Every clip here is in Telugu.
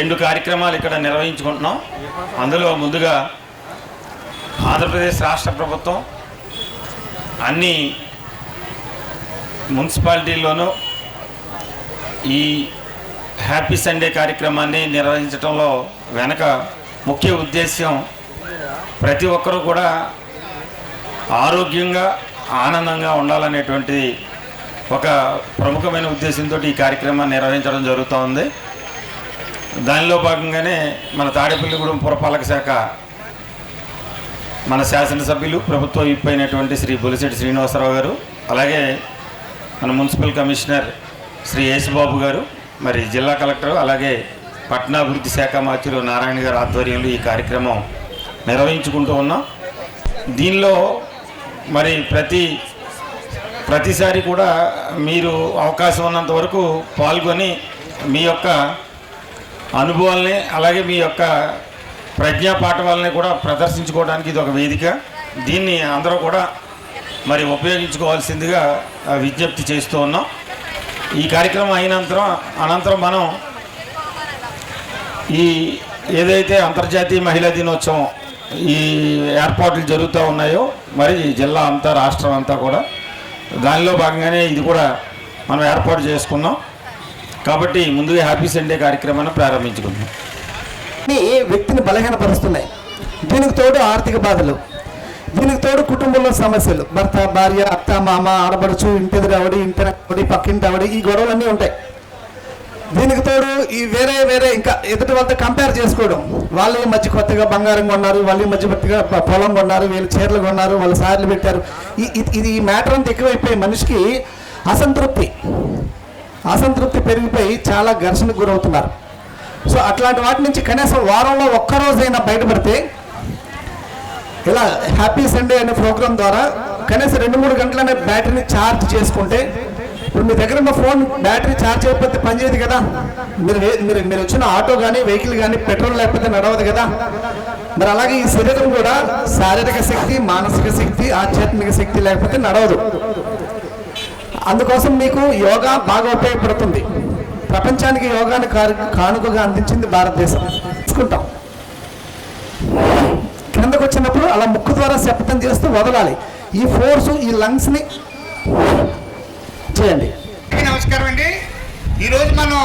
2 కార్యక్రమాలు ఇక్కడ నిర్వహించుకుంటున్నాం. అందులో ముందుగా ఆంధ్రప్రదేశ్ రాష్ట్ర ప్రభుత్వం అన్ని మున్సిపాలిటీల్లోనూ ఈ హ్యాపీ సండే కార్యక్రమాన్ని నిర్వహించడంలో వెనక ముఖ్య ఉద్దేశ్యం ప్రతి ఒక్కరూ కూడా ఆరోగ్యంగా ఆనందంగా ఉండాలనేటువంటి ఒక ప్రముఖమైన ఉద్దేశంతో ఈ కార్యక్రమాన్ని నిర్వహించడం జరుగుతూ ఉంది. దానిలో భాగంగానే మన తాడేపల్లిగూడెం పురపాలక శాఖ మన శాసనసభ్యులు ప్రభుత్వ విప్ అయినటువంటి శ్రీ బొలిశెట్టి శ్రీనివాసరావు గారు, అలాగే మన మున్సిపల్ కమిషనర్ శ్రీ యేసుబాబు గారు, మరి జిల్లా కలెక్టర్, అలాగే పట్టణాభివృద్ధి శాఖ మంత్రులు నారాయణ గారు ఆధ్వర్యంలో ఈ కార్యక్రమం నిర్వహించుకుంటూ ఉన్నాం. దీనిలో మరి ప్రతిసారి కూడా మీరు అవకాశం ఉన్నంత వరకు పాల్గొని మీ యొక్క అనుభవాల్ని అలాగే మీ యొక్క ప్రజ్ఞా పాఠవాలని కూడా ప్రదర్శించుకోవడానికి ఇది ఒక వేదిక. దీన్ని అందరూ కూడా మరి ఉపయోగించుకోవాల్సిందిగా విజ్ఞప్తి చేస్తూ ఉన్నాం. ఈ కార్యక్రమం అనంతరం మనం ఈ ఏదైతే అంతర్జాతీయ మహిళా దినోత్సవం ఈ ఏర్పాట్లు జరుగుతూ ఉన్నాయో మరి జిల్లా అంతా రాష్ట్రం అంతా కూడా దానిలో భాగంగానే ఇది కూడా మనం ఏర్పాటు చేసుకున్నాం. కాబట్టి ముందుగా హ్యాపీ సండే కార్యక్రమాన్ని ప్రారంభించుకుందాం. వ్యక్తిని బలహీనపరుస్తున్నాయి. దీనికి తోడు ఆర్థిక బాధలు, దీనికి తోడు కుటుంబంలో సమస్యలు, భర్త భార్య అత్త మామ ఆడబడుచు ఇంటెదురావడి ఇంటి పక్కింటి ఆవిడ, ఈ గొడవలన్నీ ఉంటాయి. దీనికి తోడు ఈ వేరే ఇంకా ఎదుటి వాళ్ళతో కంపేర్ చేసుకోవడం. వాళ్ళు ఈ మధ్య కొత్తగా బంగారం కొన్నారు, వాళ్ళు ఈ మధ్య కొత్తగా పొలం కొన్నారు, వీళ్ళు చీరలు కొన్నారు, వాళ్ళు సార్లు పెట్టారు. ఇది ఈ మ్యాటర్ అంతా ఎక్కువైపోయి మనిషికి అసంతృప్తి పెరిగిపోయి చాలా ఘర్షణకు గురవుతున్నారు. సో అట్లాంటి వాటి నుంచి కనీసం వారంలో ఒక్కరోజైనా బయటపడితే ఇలా హ్యాపీ సండే అనే ప్రోగ్రాం ద్వారా కనీసం 2-3 గంటలనే బ్యాటరీని ఛార్జ్ చేసుకుంటే, ఇప్పుడు మీ దగ్గర ఉన్న ఫోన్ బ్యాటరీ ఛార్జ్ అయిపోతే పనిచేయదు కదా. మీరు వచ్చిన ఆటో కానీ వెహికల్ కానీ పెట్రోల్ లేకపోతే నడవదు కదా. మరి అలాగే ఈ శరీరం కూడా శారీరక శక్తి, మానసిక శక్తి, ఆధ్యాత్మిక శక్తి లేకపోతే నడవదు. అందుకోసం మీకు యోగా బాగా ఉపయోగపడుతుంది. ప్రపంచానికి యోగాని కానుకగా అందించింది భారతదేశం. తీసుకుంటాం. కిందకు వచ్చినప్పుడు అలా ముక్కు ద్వారా శబ్దం చేస్తూ వదలాలి. ఈ ఫోర్సు ఈ లంగ్స్ని చేయండి. నమస్కారం అండి. ఈరోజు మనం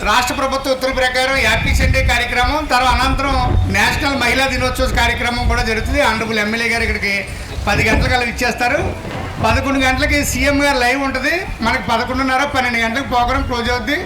రాష్ట్ర ప్రభుత్వ ఉత్తర్వు ప్రకారం హ్యాపీ సండే కార్యక్రమం తర్వాత అనంతరం నేషనల్ మహిళా దినోత్సవ కార్యక్రమం కూడా జరుగుతుంది. ఆనరబుల్ ఎమ్మెల్యే గారు ఇక్కడికి 10 గంటలకు ఇచ్చేస్తారు. 11 గంటలకి సీఎం గారు లైవ్ ఉంటుంది. మనకి 11:30-12 గంటలకు ప్రోగ్రాం క్లోజ్ అవుద్ది.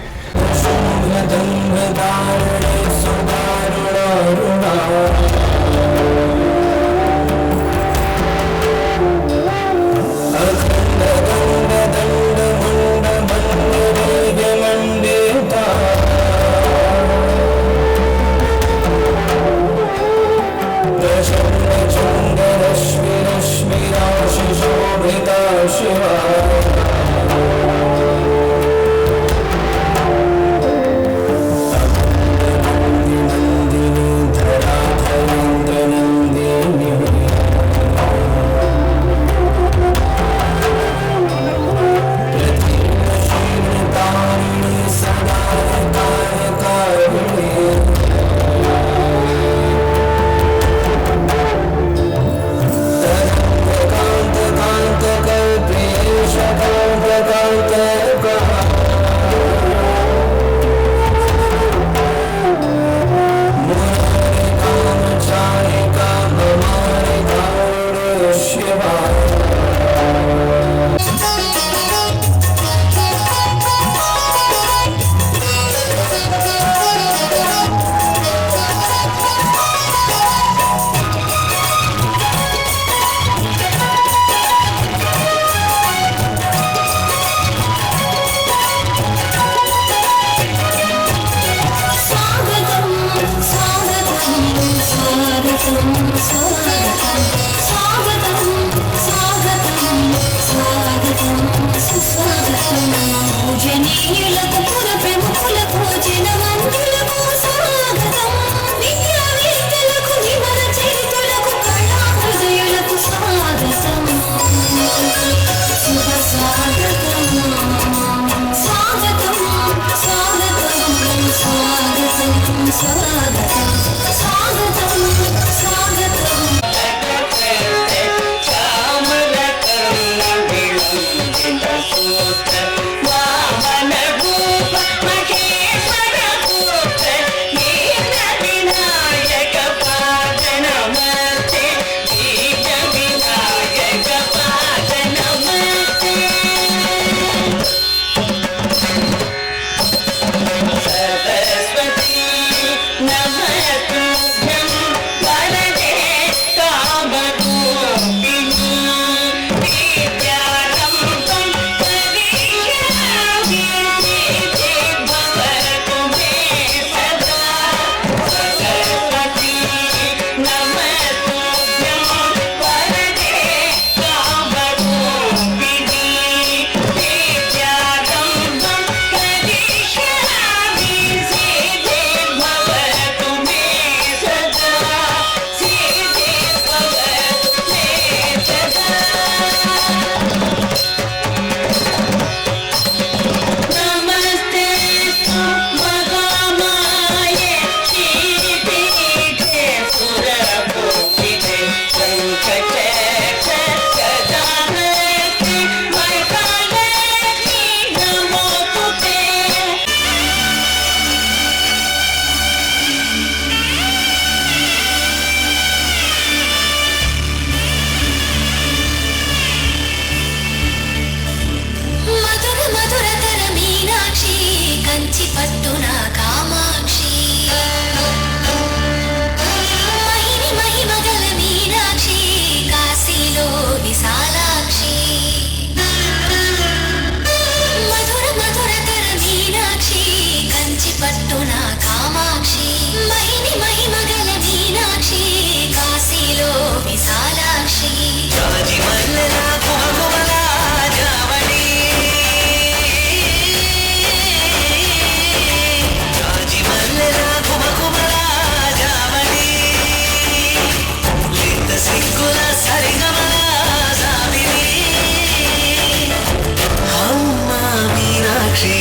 మీనాక్షి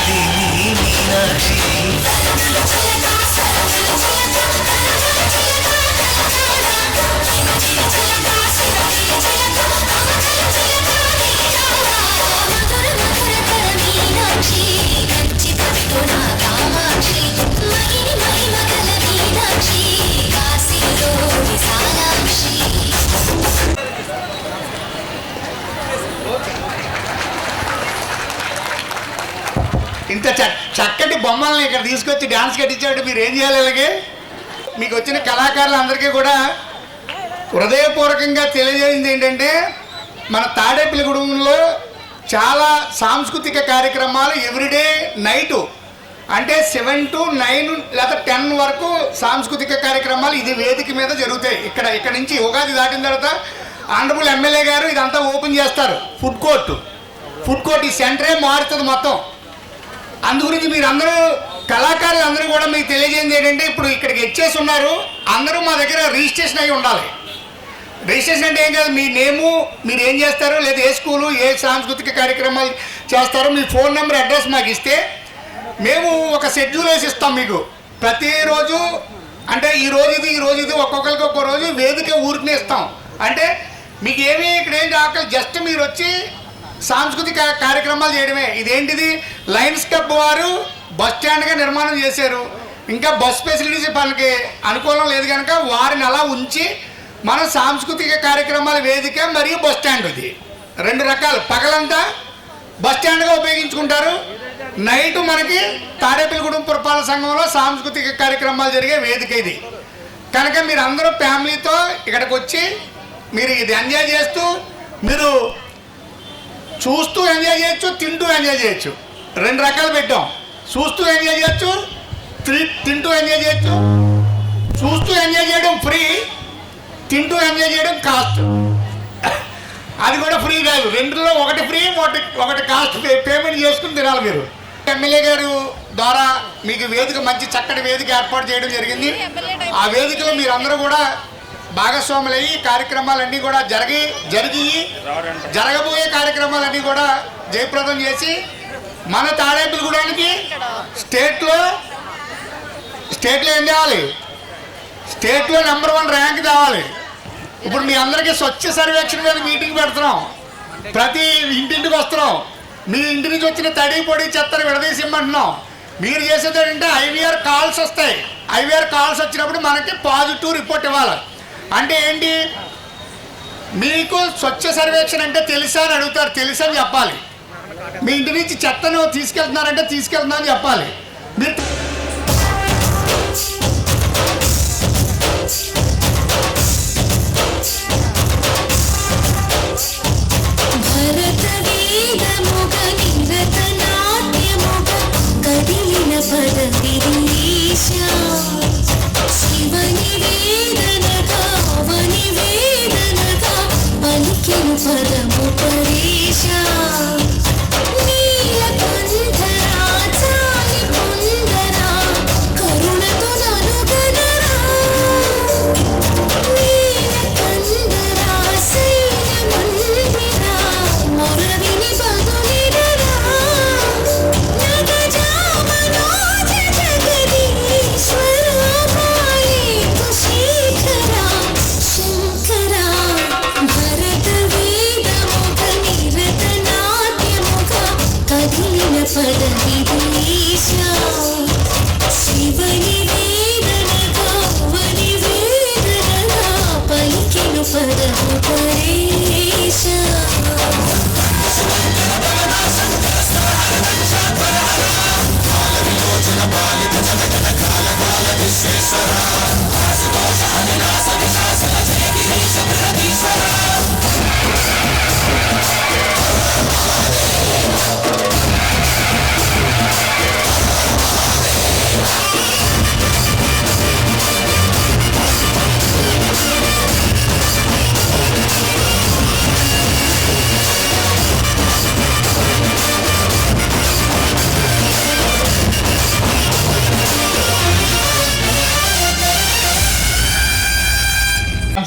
ఇది నీ మీనాక్షి ఇంత చక్కటి బొమ్మల్ని ఇక్కడ తీసుకొచ్చి డాన్స్ కట్టించాడు. మీరు ఏం చేయాలి? అలాగే మీకు వచ్చిన కళాకారులందరికీ కూడా హృదయపూర్వకంగా తెలియజేసింది ఏంటంటే, మన తాడేపల్లిగూడెంలో చాలా సాంస్కృతిక కార్యక్రమాలు ఎవ్రీడే నైటు అంటే 7 to 9 లేదా 10 వరకు సాంస్కృతిక కార్యక్రమాలు ఇది వేదిక మీద జరుగుతాయి. ఇక్కడ నుంచి ఉగాది దాటిన తర్వాత ఆనరబుల్ ఎమ్మెల్యే గారు ఇదంతా ఓపెన్ చేస్తారు. ఫుడ్ కోర్ట్ ఈ సెంటరే మారుతుంది మొత్తం. అందుగురించి మీరు అందరూ కళాకారులు అందరూ కూడా మీకు తెలియజేయండి ఏంటంటే, ఇప్పుడు ఇక్కడికి వచ్చేసి ఉన్నారు, అందరూ మా దగ్గర రిజిస్ట్రేషన్ అయి ఉండాలి. రిజిస్ట్రేషన్ అంటే ఏం కాదు, మీ నేము, మీరు ఏం చేస్తారు, లేదా ఏ స్కూలు, ఏ సాంస్కృతిక కార్యక్రమాలు చేస్తారో మీ ఫోన్ నెంబర్, అడ్రస్ మాకు ఇస్తే మేము ఒక షెడ్యూల్ వేసి ఇస్తాం మీకు. ప్రతిరోజు అంటే ఈ రోజు ఇది ఒక్కొక్కరికి ఒక్కో రోజు వేదిక ఊరికనే ఇస్తాం. అంటే మీకు ఏమీ ఇక్కడ ఏం ఆకలి, జస్ట్ మీరు వచ్చి సాంస్కృతిక కార్యక్రమాలు చేయడమే. ఇదేంటిది, లయన్స్ క్లబ్ వారు బస్ స్టాండ్గా నిర్మాణం చేశారు. ఇంకా బస్ ఫెసిలిటీస్ మనకి అనుకూలం లేదు కనుక వారిని అలా ఉంచి మన సాంస్కృతిక కార్యక్రమాల వేదిక మరియు బస్ స్టాండ్, ఇది 2 రకాలు. పగలంతా బస్ స్టాండ్గా ఉపయోగించుకుంటారు, నైటు మనకి తాడేపల్లిగూడెం పురపాలక సంఘంలో సాంస్కృతిక కార్యక్రమాలు జరిగే వేదిక ఇది. కనుక మీరు అందరూ ఫ్యామిలీతో ఇక్కడికి వచ్చి మీరు ఇది ఎంజాయ్ చేస్తూ, మీరు చూస్తూ ఎంజాయ్ చేయొచ్చు, తింటూ ఎంజాయ్ చేయొచ్చు. 2 రకాలు పెట్టాం. చూస్తూ ఎంజాయ్ చేయొచ్చు, తింటూ ఎంజాయ్ చేయొచ్చు. చూస్తూ ఎంజాయ్ చేయడం ఫ్రీ, తింటూ ఎంజాయ్ చేయడం కాస్ట్. అది కూడా ఫ్రీ కాదు, 2లో ఒకటి ఫ్రీ, ఒకటి కాస్ట్ పేమెంట్ చేసుకుని తినాలి మీరు. ఎమ్మెల్యే గారు ద్వారా మీకు వేదిక, మంచి చక్కటి వేదిక ఏర్పాటు చేయడం జరిగింది. ఆ వేదికలో మీరు అందరూ కూడా భాగస్వాములయ్యి కార్యక్రమాలన్నీ కూడా జరగబోయే కార్యక్రమాలన్నీ కూడా జయప్రదం చేసి మన తాడేపల్లిగూడెంకి స్టేట్లో ఏం తేవాలి, స్టేట్లో నెంబర్ 1 ర్యాంక్ తేవాలి. ఇప్పుడు మీ అందరికీ స్వచ్ఛ సర్వేక్షణ మీద మీటింగ్ పెడుతున్నాం, ప్రతి ఇంటింటికి వస్తున్నాం. మీ ఇంటి నుంచి వచ్చిన తడి పొడి చెత్తను విడదీసి ఇమ్మంటున్నాం. మీరు చేసేది ఏంటంటే ఐవీఆర్ కాల్స్ వస్తాయి. ఐవీఆర్ కాల్స్ వచ్చినప్పుడు మనకి పాజిటివ్ రిపోర్ట్ ఇవ్వాలి. అంటే ఏంటి, మీకు స్వచ్ఛ సర్వేక్షణ అంటే తెలుసా అని అడుగుతారు, తెలుసా అని చెప్పాలి. మీ ఇంటి నుంచి చెత్తను తీసుకెళ్తున్నారంటే తీసుకెళ్తున్నా అని చెప్పాలి. మీరు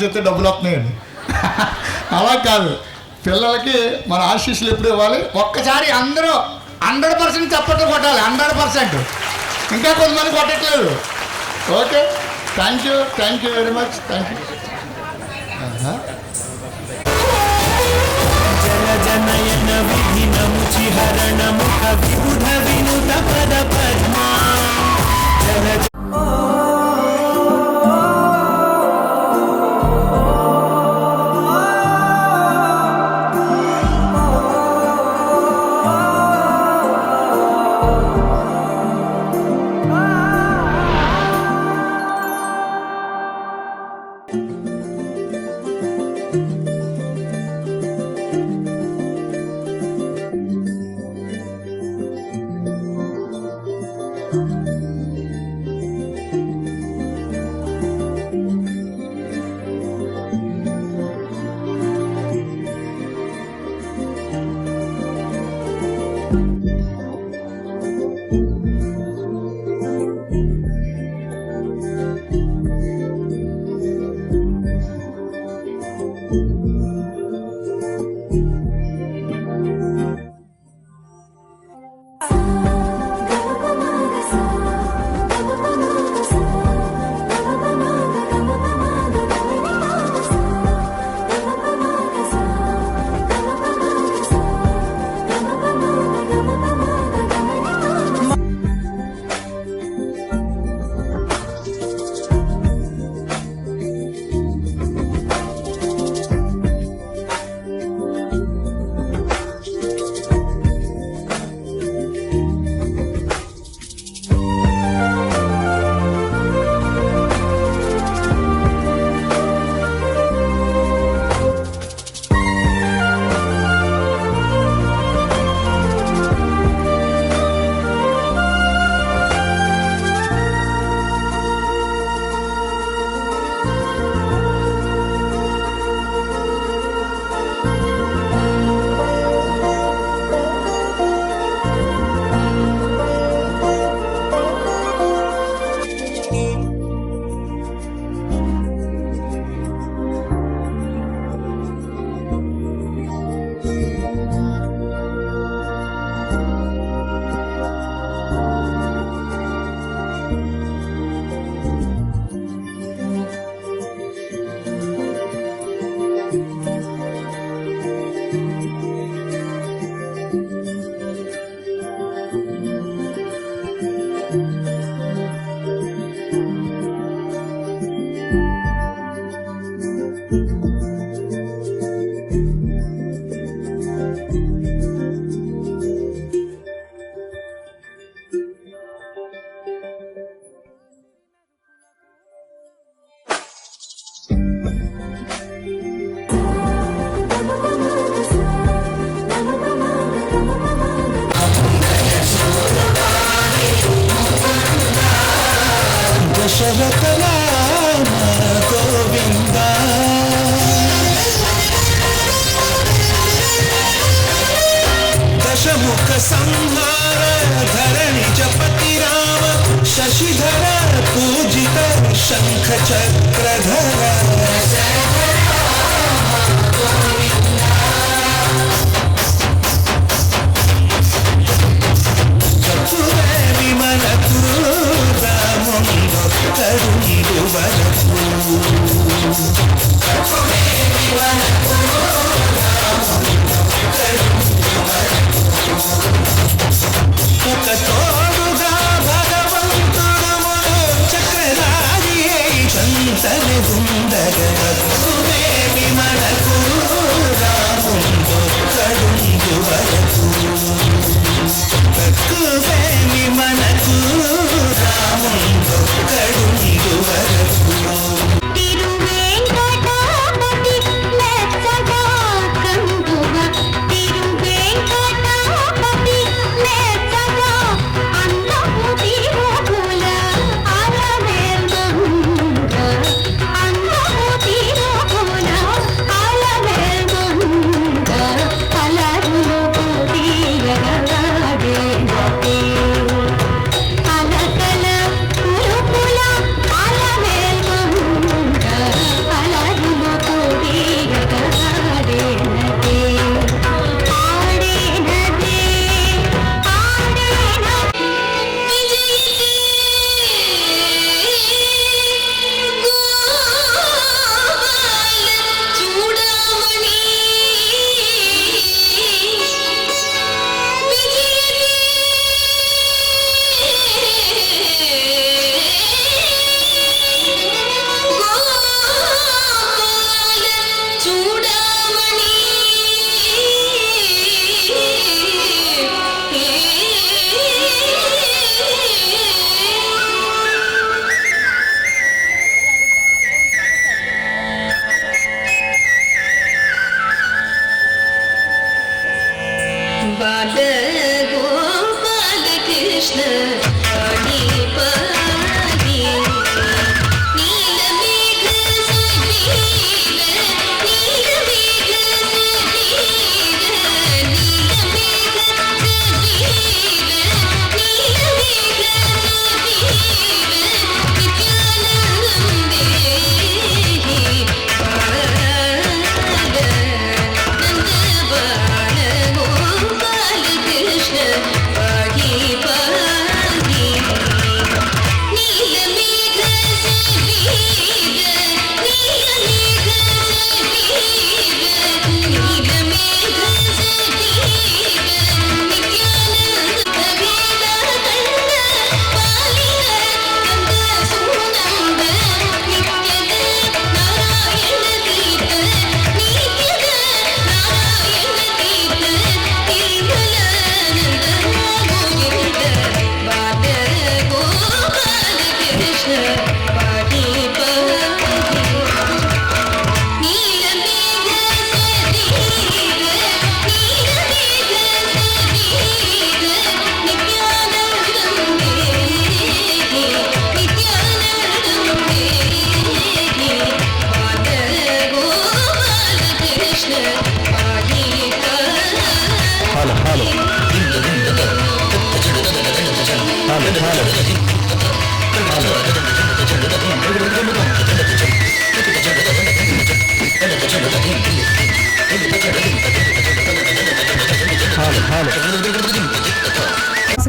చెప్తే డబ్బులు వస్తున్నాయండి. అలా కాదు, పిల్లలకి మన ఆశీస్సులు ఎప్పుడు ఇవ్వాలి. ఒక్కసారి 100% చప్పట్లు కొట్టాలి, 100%. ఇంకా కొంతమంది కొట్టట్లేదు. Okay, thank you very much, thank you. జనయన విధినముచి హరణముఖ విబుధ వినుత పద పద్మా संहार धरणि जपति राम शशिधर पूजित शंख चक्रधर विमल रामुंद करुणिरु తోడుగా భగవంతుడు చక్రధారి చంతని సుందర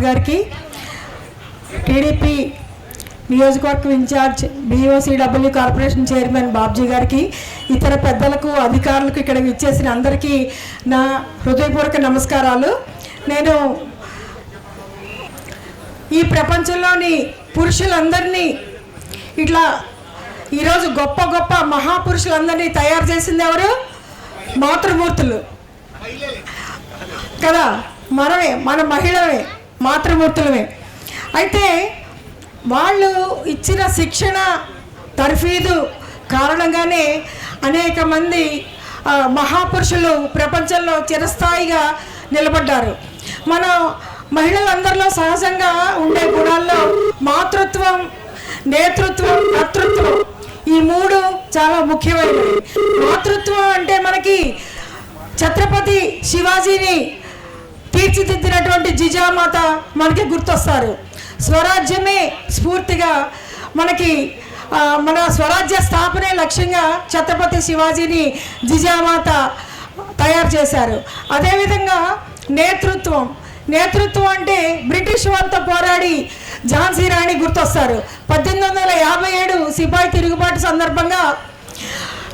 గారికి, టీడీపీ నియోజకవర్గం incharge BOCW corporation chairman Babji గారికి, ఇతర పెద్దలకు, అధికారులకు, ఇక్కడ ఇచ్చేసిన అందరికీ నా హృదయపూర్వక నమస్కారాలు. నేను ఈ ప్రపంచంలోని పురుషులందరినీ ఇట్లా ఈరోజు గొప్ప గొప్ప మహాపురుషులందరినీ తయారు చేసింది ఎవరు? మాతృమూర్తులు కదా, మనమే, మన మహిళమే, మాతృమూర్తులమే. అయితే వాళ్ళు ఇచ్చిన శిక్షణ, తర్ఫీదు కారణంగానే అనేక మంది మహాపురుషులు ప్రపంచంలో చిరస్థాయిగా నిలబడ్డారు. మన మహిళలందరిలో సహజంగా ఉండే గుణాల్లో మాతృత్వం, నేతృత్వం, కర్తృత్వం, ఈ మూడు చాలా ముఖ్యమైనవి. మాతృత్వం అంటే మనకి ఛత్రపతి శివాజీని తీర్చిదిద్దినటువంటి జిజామాత మనకి గుర్తొస్తారు. స్వరాజ్యమే స్ఫూర్తిగా మనకి మన స్వరాజ్య స్థాపనే లక్ష్యంగా ఛత్రపతి శివాజీని జిజామాత తయారు చేశారు. అదేవిధంగా నేతృత్వం, నేతృత్వం అంటే బ్రిటిష్ వాళ్ళతో పోరాడి ఝాన్సీ రాణి గుర్తొస్తారు. 1857 సిపాయి తిరుగుబాటు సందర్భంగా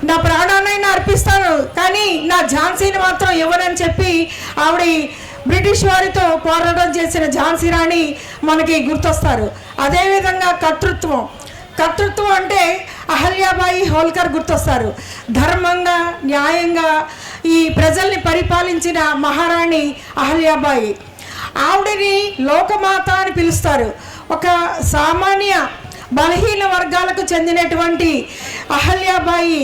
నా ప్రాణాన్నైనా అర్పిస్తాను కానీ నా ఝాన్సీని మాత్రం ఇవ్వనని చెప్పి ఆవిడ బ్రిటిష్ వారితో పోరాటం చేసిన ఝాన్సీ రాణి మనకి గుర్తొస్తారు. అదేవిధంగా కర్తృత్వం, కర్తృత్వం అంటే అహల్యాబాయి హోల్కర్ గుర్తొస్తారు. ధర్మంగా, న్యాయంగా ఈ ప్రజల్ని పరిపాలించిన మహారాణి అహల్యాబాయి. ఆవిడని లోకమాత అని పిలుస్తారు. ఒక సామాన్య బలహీన వర్గాలకు చెందినటువంటి అహల్యాబాయి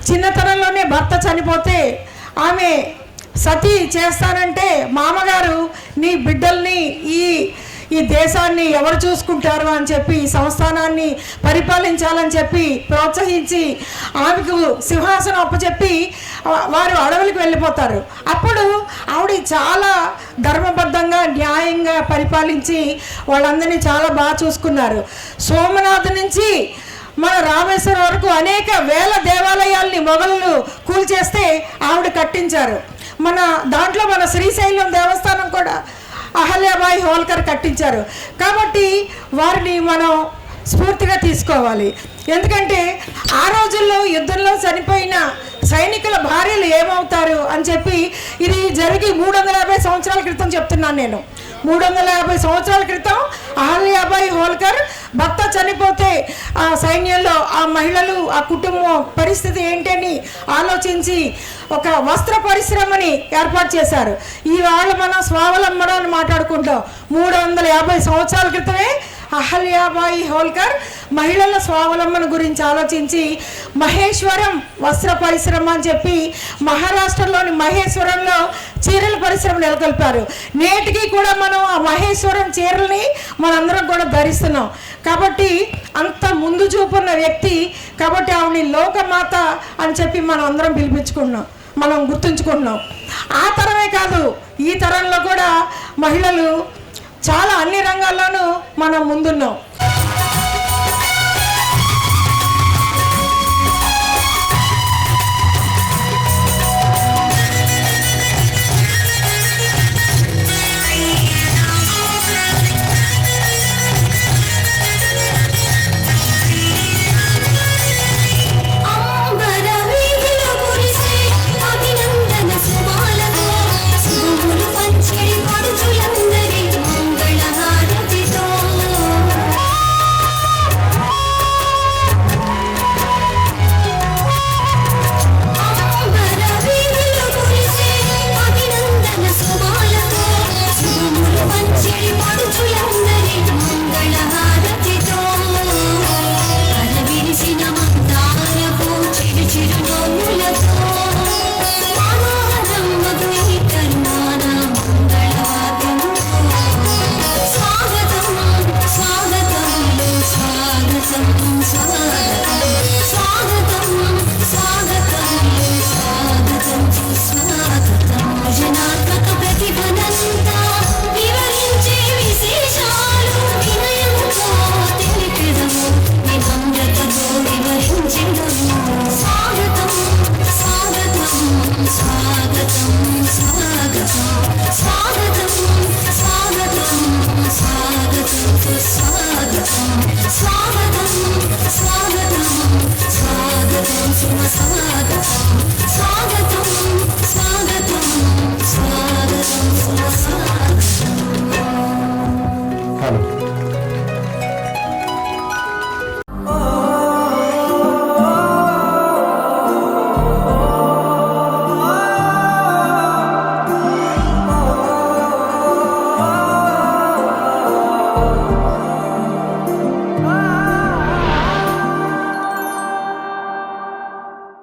చిన్నతనంలోనే భర్త చనిపోతే ఆమె సతీ చేస్తానంటే మామగారు నీ బిడ్డల్ని ఈ దేశాన్ని ఎవరు చూసుకుంటారు అని చెప్పి ఈ సంస్థానాన్ని పరిపాలించాలని చెప్పి ప్రోత్సహించి ఆమెకు సింహాసనం అప్పచెప్పి వారు అడవులకు వెళ్ళిపోతారు. అప్పుడు ఆవిడ చాలా ధర్మబద్ధంగా, న్యాయంగా పరిపాలించి వాళ్ళందరినీ చాలా బాగా చూసుకున్నారు. సోమనాథ్ నుంచి మన రామేశ్వరం వరకు అనేక వేల దేవాలయాల్ని మొఘలులు కూల్చేస్తే ఆవిడ కట్టించారు. మన దాంట్లో మన శ్రీశైలం దేవస్థానం కూడా అహల్యాబాయి హోల్కర్ కట్టించారు. కాబట్టి వారిని మనం స్ఫూర్తిగా తీసుకోవాలి. ఎందుకంటే ఆ రోజుల్లో యుద్ధంలో చనిపోయిన సైనికుల భార్యలు ఏమవుతారు అని చెప్పి ఇది జరిగి 350 సంవత్సరాల క్రితం చెప్తున్నాను నేను. 350 సంవత్సరాల క్రితం అహల్యాబాయి హోల్కర్ భర్త చనిపోతే ఆ సైన్యంలో ఆ మహిళలు, ఆ కుటుంబం పరిస్థితి ఏంటని ఆలోచించి ఒక వస్త్ర పరిశ్రమని ఏర్పాటు చేశారు. ఈవేళ మనం స్వావలంబన అని మాట్లాడుకుంటాం. 350 సంవత్సరాల క్రితమే అహల్యాబాయి హోల్కర్ మహిళల స్వావలంబన గురించి ఆలోచించి మహేశ్వరం వస్త్ర పరిశ్రమ అని చెప్పి మహారాష్ట్రలోని మహేశ్వరంలో చీరల పరిశ్రమ నెలకొల్పారు. నేటికి కూడా మనం ఆ మహేశ్వరం చీరల్ని మనందరం కూడా ధరిస్తున్నాం. కాబట్టి అంత ముందు చూపున్న వ్యక్తి, కాబట్టి ఆవిడ లోకమాత అని చెప్పి మనం అందరం పిలిపించుకుంటున్నాం, మనం గుర్తుంచుకుంటున్నాం. ఆ తరమే కాదు, ఈ తరంలో కూడా మహిళలు చాలా అన్ని రంగాల్లోనూ మనం ముందున్నాం.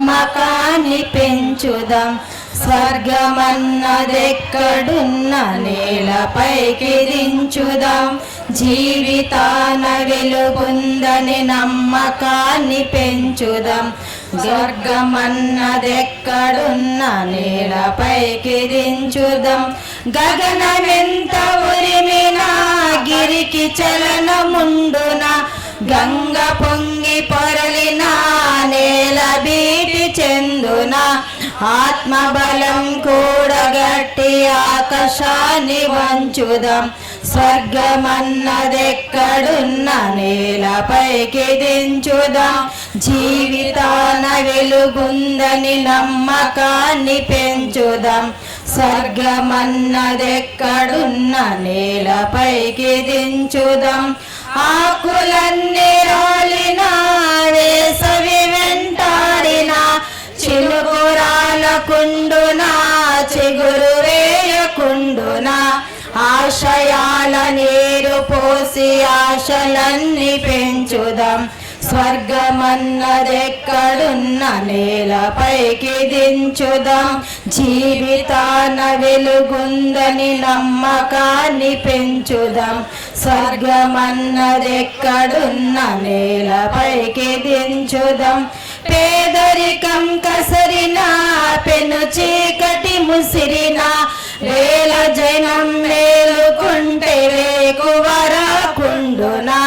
మకాన్ని పెంచుదాం, స్వర్గమన్నదెక్కడున్న నేలపైకి దించుదాం. జీవితాన వెలుగుందని నమ్మకాన్ని పెంచుదాం, స్వర్గమన్నదెక్కడున్న నేలపైకి దించుదాం. గగనమెంత ఉరిమినా గిరికి చలనముండునా, గంగ పొంగి పొరలినా నేల బీటి చెందునా. ఆత్మబలం కూడగట్టి ఆకాశాన్ని వంచుదాం, స్వర్గమన్నదెక్కడున్న నేలపైకి దించుదాం. జీవితాన వెలుగుందని నమ్మకాన్ని పెంచుదాం, స్వర్గమన్నదెక్కడున్న నేలపైకి దించుదాం. ఆకులన్నీ రాలినా వేసవి వెంటాడినా, చిలుకురాలకుండునా చిగురు వేయకుండునా. ఆశయాల నీరు పోసి ఆశలన్నీ పెంచుదాం, స్వర్గమన్నదెక్కడున్న నేలపైకి దించుదాం. జీవితాన వెలుగుందని నమ్మకాన్ని పెంచుదాం, స్వర్గమన్నదెక్కడున్న నేలపైకి దించుదాం. పేదరికం కసరినా పెను చీకటి ముసిరినా, వేల జనం మేలుకుంటే వేకువరాకుండునా.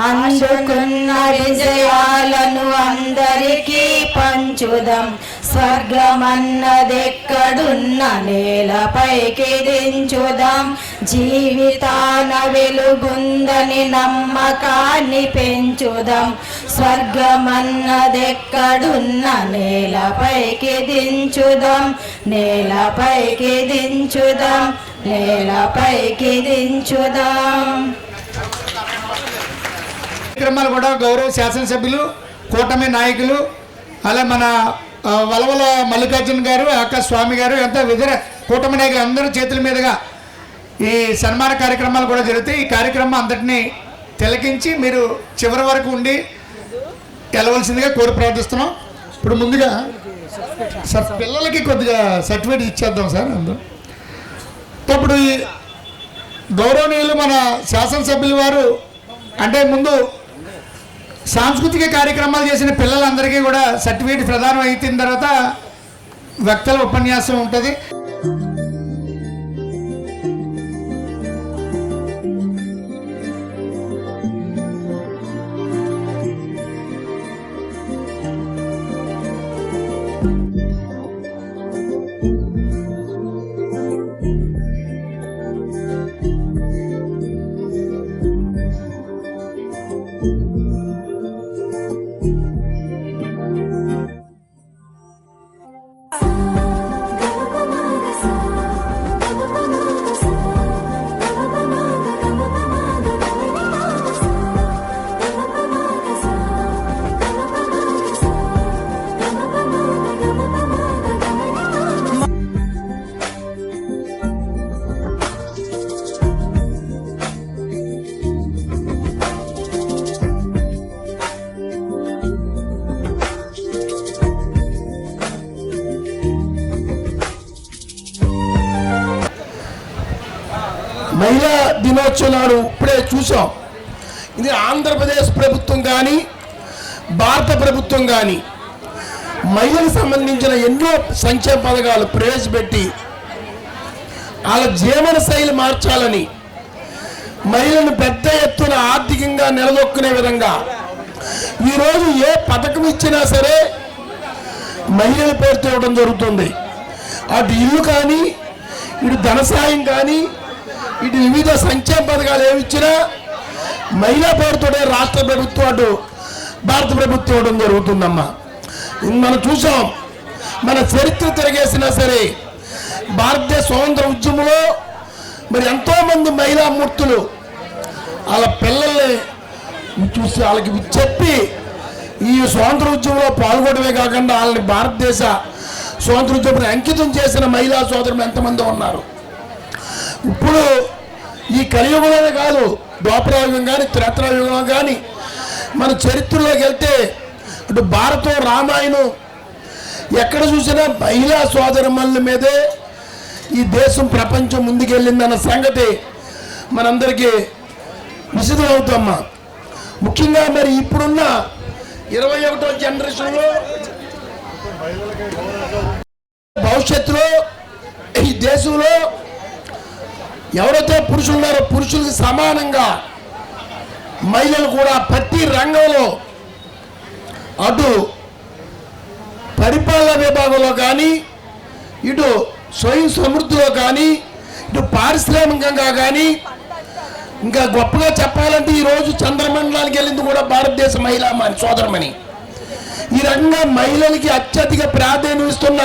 అందుకున్న విజయాలను అందరికీ పంచుదాం, స్వర్గమన్నదెక్కడున్న నేలపైకి దించుదాం. జీవితాన వెలుగుందని నమ్మకాన్ని పెంచుదాం, స్వర్గమన్నదెక్కడున్న నేలపైకి దించుదాం. నేలపైకి దించుదాం, నేలపైకి దించుదాం. కార్యక్రమాలు కూడా గౌరవ శాసనసభ్యులు, కూటమి నాయకులు, అలా మన వలవల మల్లికార్జున గారు, ఆకాశ్ స్వామి గారు, ఎంత ఇతర కూటమి నాయకులు అందరూ చేతుల మీదుగా ఈ సన్మాన కార్యక్రమాలు కూడా జరుగుతాయి. ఈ కార్యక్రమం అంతటినీ తిలకించి మీరు చివరి వరకు ఉండి వెళ్ళవలసిందిగా కోరి ప్రార్థిస్తున్నాం. ఇప్పుడు ముందుగా సార్ పిల్లలకి కొద్దిగా సర్టిఫికేట్ ఇచ్చేద్దాం సార్. అందరూ ఇప్పుడు ఈ గౌరవనీయులు మన శాసనసభ్యుల వారు అంటే ముందు సాంస్కృతిక కార్యక్రమాలు చేసిన పిల్లలందరికీ కూడా సర్టిఫికేట్ ప్రదానం అయిన తర్వాత వక్తల ఉపన్యాసం ఉంటుంది. మహిళా దినోత్సవం నాడు ఇప్పుడే చూసాం. ఇది ఆంధ్రప్రదేశ్ ప్రభుత్వం కానీ భారత ప్రభుత్వం కానీ మహిళలకు సంబంధించిన ఎన్నో సంక్షేమ పథకాలు ప్రవేశపెట్టి వాళ్ళ జీవన శైలి మార్చాలని, మహిళలను పెద్ద ఎత్తున ఆర్థికంగా నిలదొక్కునే విధంగా ఈరోజు ఏ పథకం ఇచ్చినా సరే మహిళల పేరుతో ఇవ్వడం జరుగుతుంది. అటు ఇల్లు కానీ, ఇటు ధన సాయం కానీ, ఇటు వివిధ సంక్షేమ పథకాలు ఏమి ఇచ్చినా మహిళా పేరుతోనే రాష్ట్ర ప్రభుత్వం అటు భారత ప్రభుత్వం ఇవ్వడం జరుగుతుందమ్మా. మనం చూసాం, మన చరిత్ర తిరగేసినా సరే భారతదేశ స్వాతంత్ర ఉద్యమంలో మరి ఎంతోమంది మహిళా మూర్తులు వాళ్ళ పిల్లల్ని చూసి వాళ్ళకి చెప్పి ఈ స్వాతంత్ర ఉద్యమంలో పాల్గొనడమే కాకుండా వాళ్ళని భారతదేశ స్వాతంత్ర ఉద్యమాన్ని అంకితం చేసిన మహిళా సోదరులు ఎంతమంది ఉన్నారు. ఇప్పుడు ఈ కలియుగంలోనే కాదు, ద్వాపరయుగం కానీ త్రేతాయుగం కానీ మన చరిత్రలోకి వెళ్తే అటు భారతం రామాయణం ఎక్కడ చూసినా మహిళా సోదరుల మీదే ఈ దేశం ప్రపంచం ముందుకెళ్ళిందన్న సంగతి మనందరికీ విసిదం అవుతామ్మా. ముఖ్యంగా మరి ఇప్పుడున్న 21వ జనరేషన్లో భవిష్యత్తులో ఈ దేశంలో ఎవరైతే పురుషులు ఉన్నారో పురుషులకు సమానంగా మహిళలు కూడా ప్రతి రంగంలో అటు పరిపాలన విభాగంలో కానీ, ఇటు స్వయం సమృద్ధిలో కానీ, ఇటు పారిశ్రామికంగా కానీ, ఇంకా గొప్పగా చెప్పాలంటే ఈరోజు చంద్రమండలానికి వెళ్ళింది కూడా భారతదేశ మహిళా సోదరమని. ఈ రకంగా మహిళలకి అత్యధిక ప్రాధాన్యం ఇస్తున్న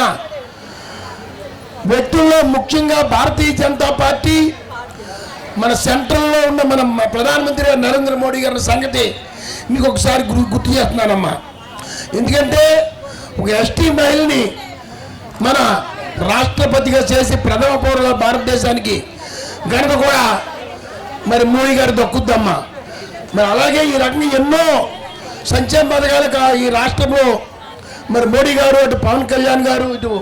వ్యక్తుల్లో ముఖ్యంగా భారతీయ జనతా పార్టీ మన సెంట్రల్లో ఉన్న మన ప్రధానమంత్రి గారు నరేంద్ర మోడీ గారి సంగతి మీకు ఒకసారి గుర్తు చేస్తున్నానమ్మా. ఎందుకంటే ఒక ఎస్టీ మహిళని మన రాష్ట్రపతిగా చేసి ప్రథమ పౌరుల భారతదేశానికి ఘనత కూడా మరి మోడీ గారు దక్కుద్దమ్మా. మరి అలాగే ఈ రకంగా ఎన్నో సంక్షేమ పథకాలు ఈ రాష్ట్రంలో మరి మోడీ గారు, అటు పవన్ కళ్యాణ్ గారు, ఇటు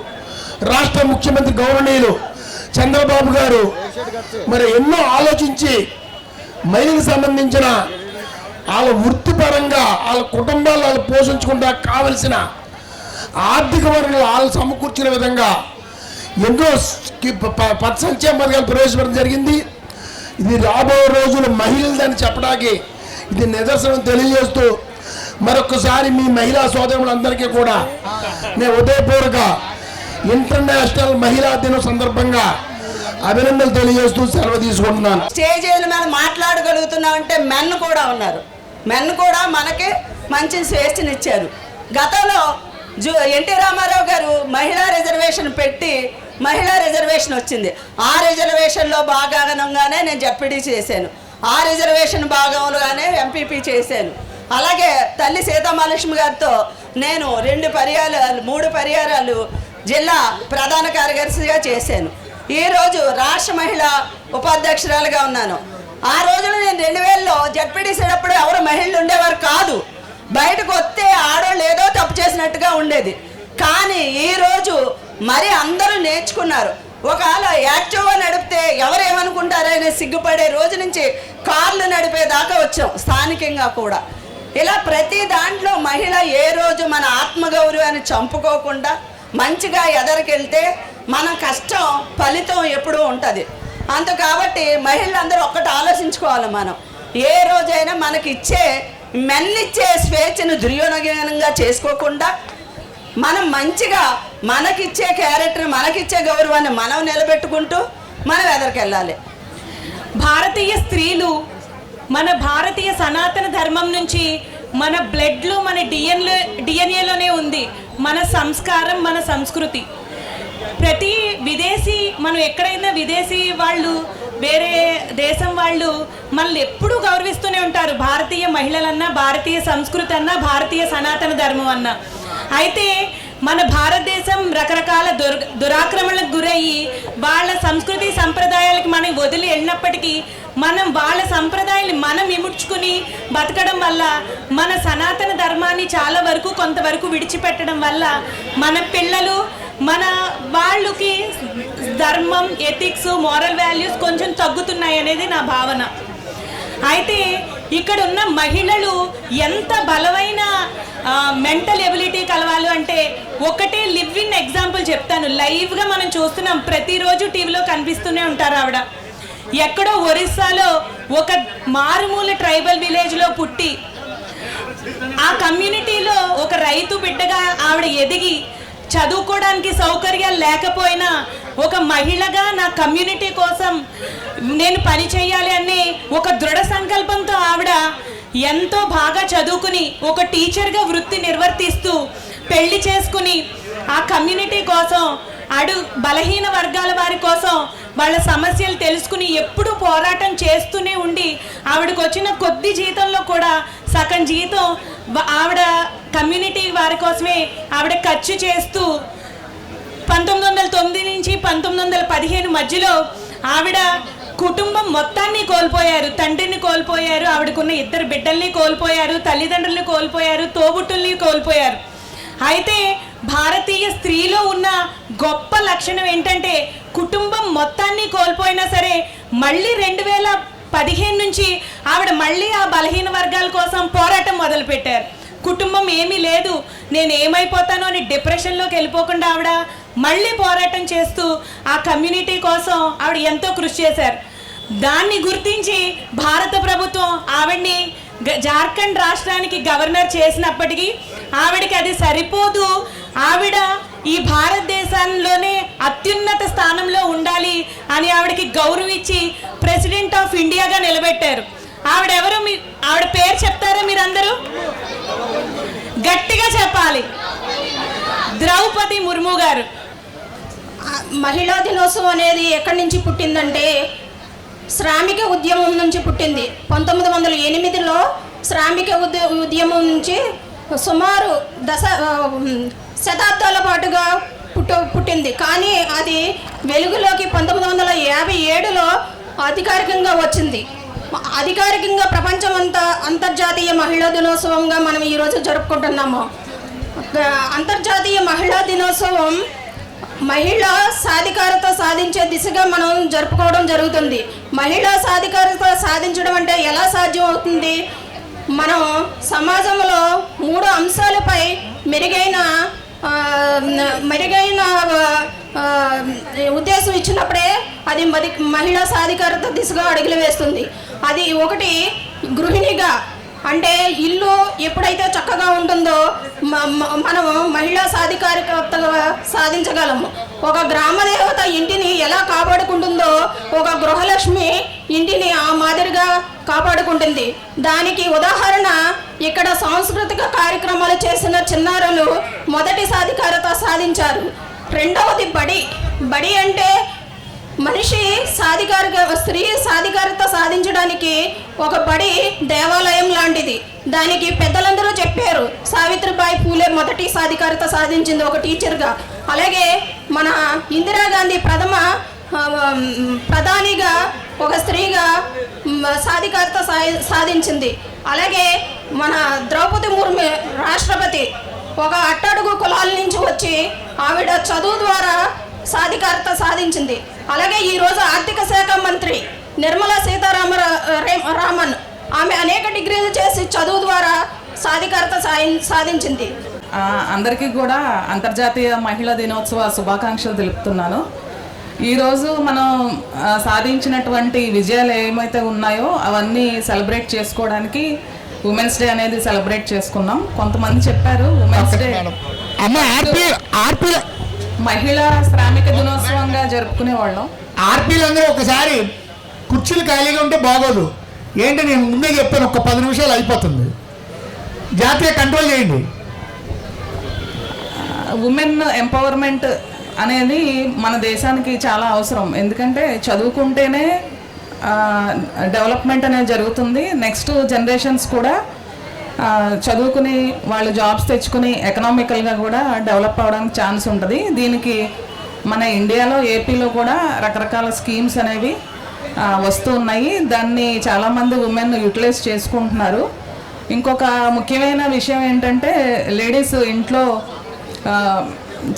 రాష్ట్ర ముఖ్యమంత్రి గౌరవనీయులు చంద్రబాబు గారు మరి ఎన్నో ఆలోచించి మహిళలకు సంబంధించిన వాళ్ళ వృత్తిపరంగా వాళ్ళ కుటుంబాలు వాళ్ళు పోషించుకుంటా కావలసిన ఆర్థిక వనరులు వాళ్ళు సమకూర్చిన విధంగా ఎన్నో సంక్షేమ పథకాలు ప్రవేశపెట్టడం జరిగింది. ఇది రాబోయే రోజులు మహిళలని చెప్పడానికి ఇది నిదర్శనం తెలియజేస్తూ మరొకసారి మీ మహిళా సోదరులందరికీ కూడా నేను ఉదయపూర్వక ఇంటర్నేషనల్ మహిళా దినం సందర్భంగా అభినందనలు తెలియజేస్తూ సెలవు తీసుకుంటున్నాను. స్టేజీల మీద మాట్లాడగలుగుతున్నామంటే మెన్ కూడా ఉన్నారు. మెన్ కూడా మనకి మంచి స్వేచ్ఛనిచ్చారు. గతంలో ఎన్టీ రామారావు గారు మహిళా రిజర్వేషన్ పెట్టి మహిళా రిజర్వేషన్ వచ్చింది. ఆ రిజర్వేషన్లో భాగంగానే నేను జడ్పీటీ చేశాను. ఆ రిజర్వేషన్ భాగంగానే ఎంపీపీ చేశాను. అలాగే తల్లి సీతామహాలక్ష్మి గారితో నేను 3 పర్యాయాలు జిల్లా ప్రధాన కార్యదర్శిగా చేశాను. ఈరోజు రాష్ట్ర మహిళా ఉపాధ్యక్షురాలుగా ఉన్నాను. ఆ రోజున నేను 2000లో జడ్పీటీసీ అప్పుడు ఎవరు మహిళలు ఉండేవారు కాదు. బయటకు వస్తే ఆడవాళ్ళు ఏదో తప్పు చేసినట్టుగా ఉండేది. కానీ ఈరోజు మరి అందరూ నేర్చుకున్నారు. ఒకవేళ యాక్టివ్గా నడిపితే ఎవరు ఏమనుకుంటారనే సిగ్గుపడే రోజు నుంచి కార్లు నడిపేదాకా వచ్చాం, స్థానికంగా కూడా. ఇలా ప్రతి దాంట్లో మహిళ ఏ రోజు మన ఆత్మగౌరవాన్ని చంపుకోకుండా మంచిగా ఎదరికెళ్తే మన కష్టం ఫలితం ఎప్పుడూ ఉంటుంది. అంత కాబట్టి మహిళలందరూ ఒక్కటి ఆలోచించుకోవాలి. మనం ఏ రోజైనా మనకిచ్చే మెన్నిచ్చే స్వేచ్ఛను దుర్వినియోగంగా చేసుకోకుండా మనం మంచిగా మనకిచ్చే క్యారెక్టర్, మనకిచ్చే గౌరవాన్ని మనం నిలబెట్టుకుంటూ మనం ఎదరికెళ్ళాలి. భారతీయ స్త్రీలు మన భారతీయ సనాతన ధర్మం నుంచి మన బ్లడ్లో, మన డిఎన్ఏలోనే ఉంది మన సంస్కారం, మన సంస్కృతి. ప్రతి విదేశీ, మనం ఎక్కడైనా విదేశీ వాళ్ళు, వేరే దేశం వాళ్ళు మనల్ని ఎప్పుడూ గౌరవిస్తూనే ఉంటారు. భారతీయ మహిళలన్నా, భారతీయ సంస్కృతి అన్నా, భారతీయ సనాతన ధర్మం అన్నా. అయితే మన భారతదేశం రకరకాల దురాక్రమణలకు గురయ్యి వాళ్ళ సంస్కృతి సంప్రదాయాలకి మనం వదిలి వెళ్ళినప్పటికీ మనం వాళ్ళ సంప్రదాయాన్ని మనం ఇముడ్చుకుని బతకడం వల్ల మన సనాతన ధర్మాన్ని చాలా వరకు కొంతవరకు విడిచిపెట్టడం వల్ల మన పిల్లలు, మన వాళ్ళకి ధర్మం, ఎథిక్స్, మోరల్ వాల్యూస్ కొంచెం తగ్గుతున్నాయి అనేది నా భావన. అయితే ఇక్కడ ఉన్న మహిళలు ఎంత బలమైన మెంటల్ ఎబిలిటీ కలవాలి అంటే ఒకటే లివ్ ఇన్ ఎగ్జాంపుల్ చెప్తాను. లైవ్గా మనం చూస్తున్నాం, ప్రతిరోజు టీవీలో కనిపిస్తూనే ఉంటారు. ఆవిడ ఎక్కడో ఒరిస్సాలో ఒక మారుమూల ట్రైబల్ విలేజ్లో పుట్టి ఆ కమ్యూనిటీలో ఒక రైతు బిడ్డగా ఆవిడ ఎదిగి చదువుకోవడానికి సౌకర్యాలు లేకపోయినా ఒక మహిళగా నా కమ్యూనిటీ కోసం నేను పని చేయాలి అనే ఒక దృఢ సంకల్పంతో ఆవిడ ఎంతో బాగా చదువుకుని ఒక టీచర్గా వృత్తి నిర్వర్తిస్తూ పెళ్లి చేసుకుని ఆ కమ్యూనిటీ కోసం, బలహీన వర్గాల వారి కోసం వాళ్ళ సమస్యలు తెలుసుకుని ఎప్పుడూ పోరాటం చేస్తూనే ఉండి ఆవిడకు వచ్చిన కొద్ది జీతంలో కూడా సగం జీతం ఆవిడ కమ్యూనిటీ వారి కోసమే ఆవిడ ఖర్చు చేస్తూ 1909 నుంచి 1915 మధ్యలో ఆవిడ కుటుంబం మొత్తాన్ని కోల్పోయారు. తండ్రిని కోల్పోయారు, ఆవిడకున్న 2 బిడ్డల్ని కోల్పోయారు, తల్లిదండ్రుల్ని కోల్పోయారు, తోబుట్టుల్ని కోల్పోయారు. అయితే భారతీయ స్త్రీలో ఉన్న గొప్ప లక్షణం ఏంటంటే కుటుంబం మొత్తాన్ని కోల్పోయినా సరే మళ్ళీ 2015 నుంచి ఆవిడ మళ్ళీ ఆ బలహీన వర్గాల కోసం పోరాటం మొదలుపెట్టారు. కుటుంబం ఏమీ లేదు, నేను ఏమైపోతానో అని డిప్రెషన్లోకి వెళ్ళిపోకుండా ఆవిడ మళ్ళీ పోరాటం చేస్తూ ఆ కమ్యూనిటీ కోసం ఆవిడ ఎంతో కృషి చేశారు. దాన్ని గుర్తించి భారత ప్రభుత్వం ఆవిడ్ని జార్ఖండ్ రాష్ట్రానికి గవర్నర్ చేసినప్పటికీ ఆవిడకి అది సరిపోదు, ఆవిడ ఈ భారతదేశంలోనే అత్యున్నత స్థానంలో ఉండాలి అని ఆవిడకి గౌరవం ఇచ్చి ప్రెసిడెంట్ ఆఫ్ ఇండియాగా నిలబెట్టారు. ఆవిడెవరు? ఆవిడ పేరు చెప్తారా మీరందరూ? గట్టిగా చెప్పాలి. ద్రౌపది ముర్ము గారు. మహిళా దినోత్సవం అనేది ఎక్కడి నుంచి పుట్టిందంటే శ్రామిక ఉద్యమం నుంచి పుట్టింది. 1908లో శ్రామిక ఉద్యమం నుంచి సుమారు శతాబ్దాల పాటుగా పుట్టింది. కానీ అది వెలుగులోకి 1957లో అధికారికంగా వచ్చింది. అధికారికంగా ప్రపంచమంతా అంతర్జాతీయ మహిళా దినోత్సవంగా మనం ఈరోజు జరుపుకుంటున్నాము. అంతర్జాతీయ మహిళా దినోత్సవం మహిళా సాధికారత సాధించే దిశగా మనం జరుపుకోవడం జరుగుతుంది. మహిళా సాధికారత సాధించడం అంటే ఎలా సాధ్యం అవుతుంది? మనం సమాజంలో 3 అంశాలపై మెరుగైన ఉద్దేశం ఇచ్చినప్పుడే అది మహిళా సాధికారత దిశగా అడుగులు వేస్తుంది. అది ఒకటి, గృహిణిగా అంటే ఇల్లు ఎప్పుడైతే చక్కగా ఉంటుందో మనము మహిళా సాధికారికతగా సాధించగలము. ఒక గ్రామదేవత ఇంటిని ఎలా కాపాడుకుంటుందో ఒక గృహలక్ష్మి ఇంటిని ఆ మాదిరిగా కాపాడుకుంటుంది. దానికి ఉదాహరణ ఇక్కడ సాంస్కృతిక కార్యక్రమాలు చేసిన చిన్నారులు మొదటి సాధికారత సాధించారు. రెండవది బడి అంటే మనిషి స్త్రీ సాధికారత సాధించడానికి ఒక బడి దేవాలయం లాంటిది. దానికి పెద్దలందరూ చెప్పారు. సావిత్రిబాయి పూలే మొదటి సాధికారత సాధించింది ఒక టీచర్గా. అలాగే మన ఇందిరాగాంధీ ప్రధానిగా ఒక స్త్రీగా సాధికారత సాధించింది. అలాగే మన ద్రౌపది ముర్ము రాష్ట్రపతి ఒక అట్టడుగు కులాల నుంచి వచ్చి ఆవిడ చదువు ద్వారా సాధికారత సాధించింది. అలాగే ఈరోజు ఆర్థిక శాఖ మంత్రి నిర్మలా సీతారామన్ ఆమె అనేక డిగ్రీలు చేసి చదువు ద్వారా సాధికారత సాధించింది. అందరికీ కూడా అంతర్జాతీయ మహిళా దినోత్సవ శుభాకాంక్షలు తెలుపుతున్నాను. ఈరోజు మనం సాధించినటువంటి విజయాలు ఏమైతే ఉన్నాయో అవన్నీ సెలబ్రేట్ చేసుకోవడానికి ఉమెన్స్ డే అనేది సెలబ్రేట్ చేసుకున్నాం. కొంతమంది చెప్పారు ఉమెన్స్ డే మహిళా శ్రామిక దినోత్సవంగా జరుపుకునే వాళ్ళం. ఆర్పీలందరూ ఒకసారి కుర్చీలు ఖాళీగా ఉంటే బాగోదు. ఏంటి నేను ముందే చెప్పాను, ఒక 10 నిమిషాలు అయిపోతుంది. జాతీయ కంట్రోల్ చేయండి. ఉమెన్ ఎంపవర్మెంట్ అనేది మన దేశానికి చాలా అవసరం. ఎందుకంటే చదువుకుంటేనే డెవలప్మెంట్ అనేది జరుగుతుంది. నెక్స్ట్ జనరేషన్స్ కూడా చదువుకుని వాళ్ళు జాబ్స్ తెచ్చుకుని ఎకనామికల్గా కూడా డెవలప్ అవ్వడానికి ఛాన్స్ ఉంటుంది. దీనికి మన ఇండియాలో ఏపీలో కూడా రకరకాల స్కీమ్స్ అనేవి వస్తూ ఉన్నాయి. దాన్ని చాలామంది ఉమెన్ యూటిలైజ్ చేసుకుంటున్నారు. ఇంకొక ముఖ్యమైన విషయం ఏంటంటే లేడీస్ ఇంట్లో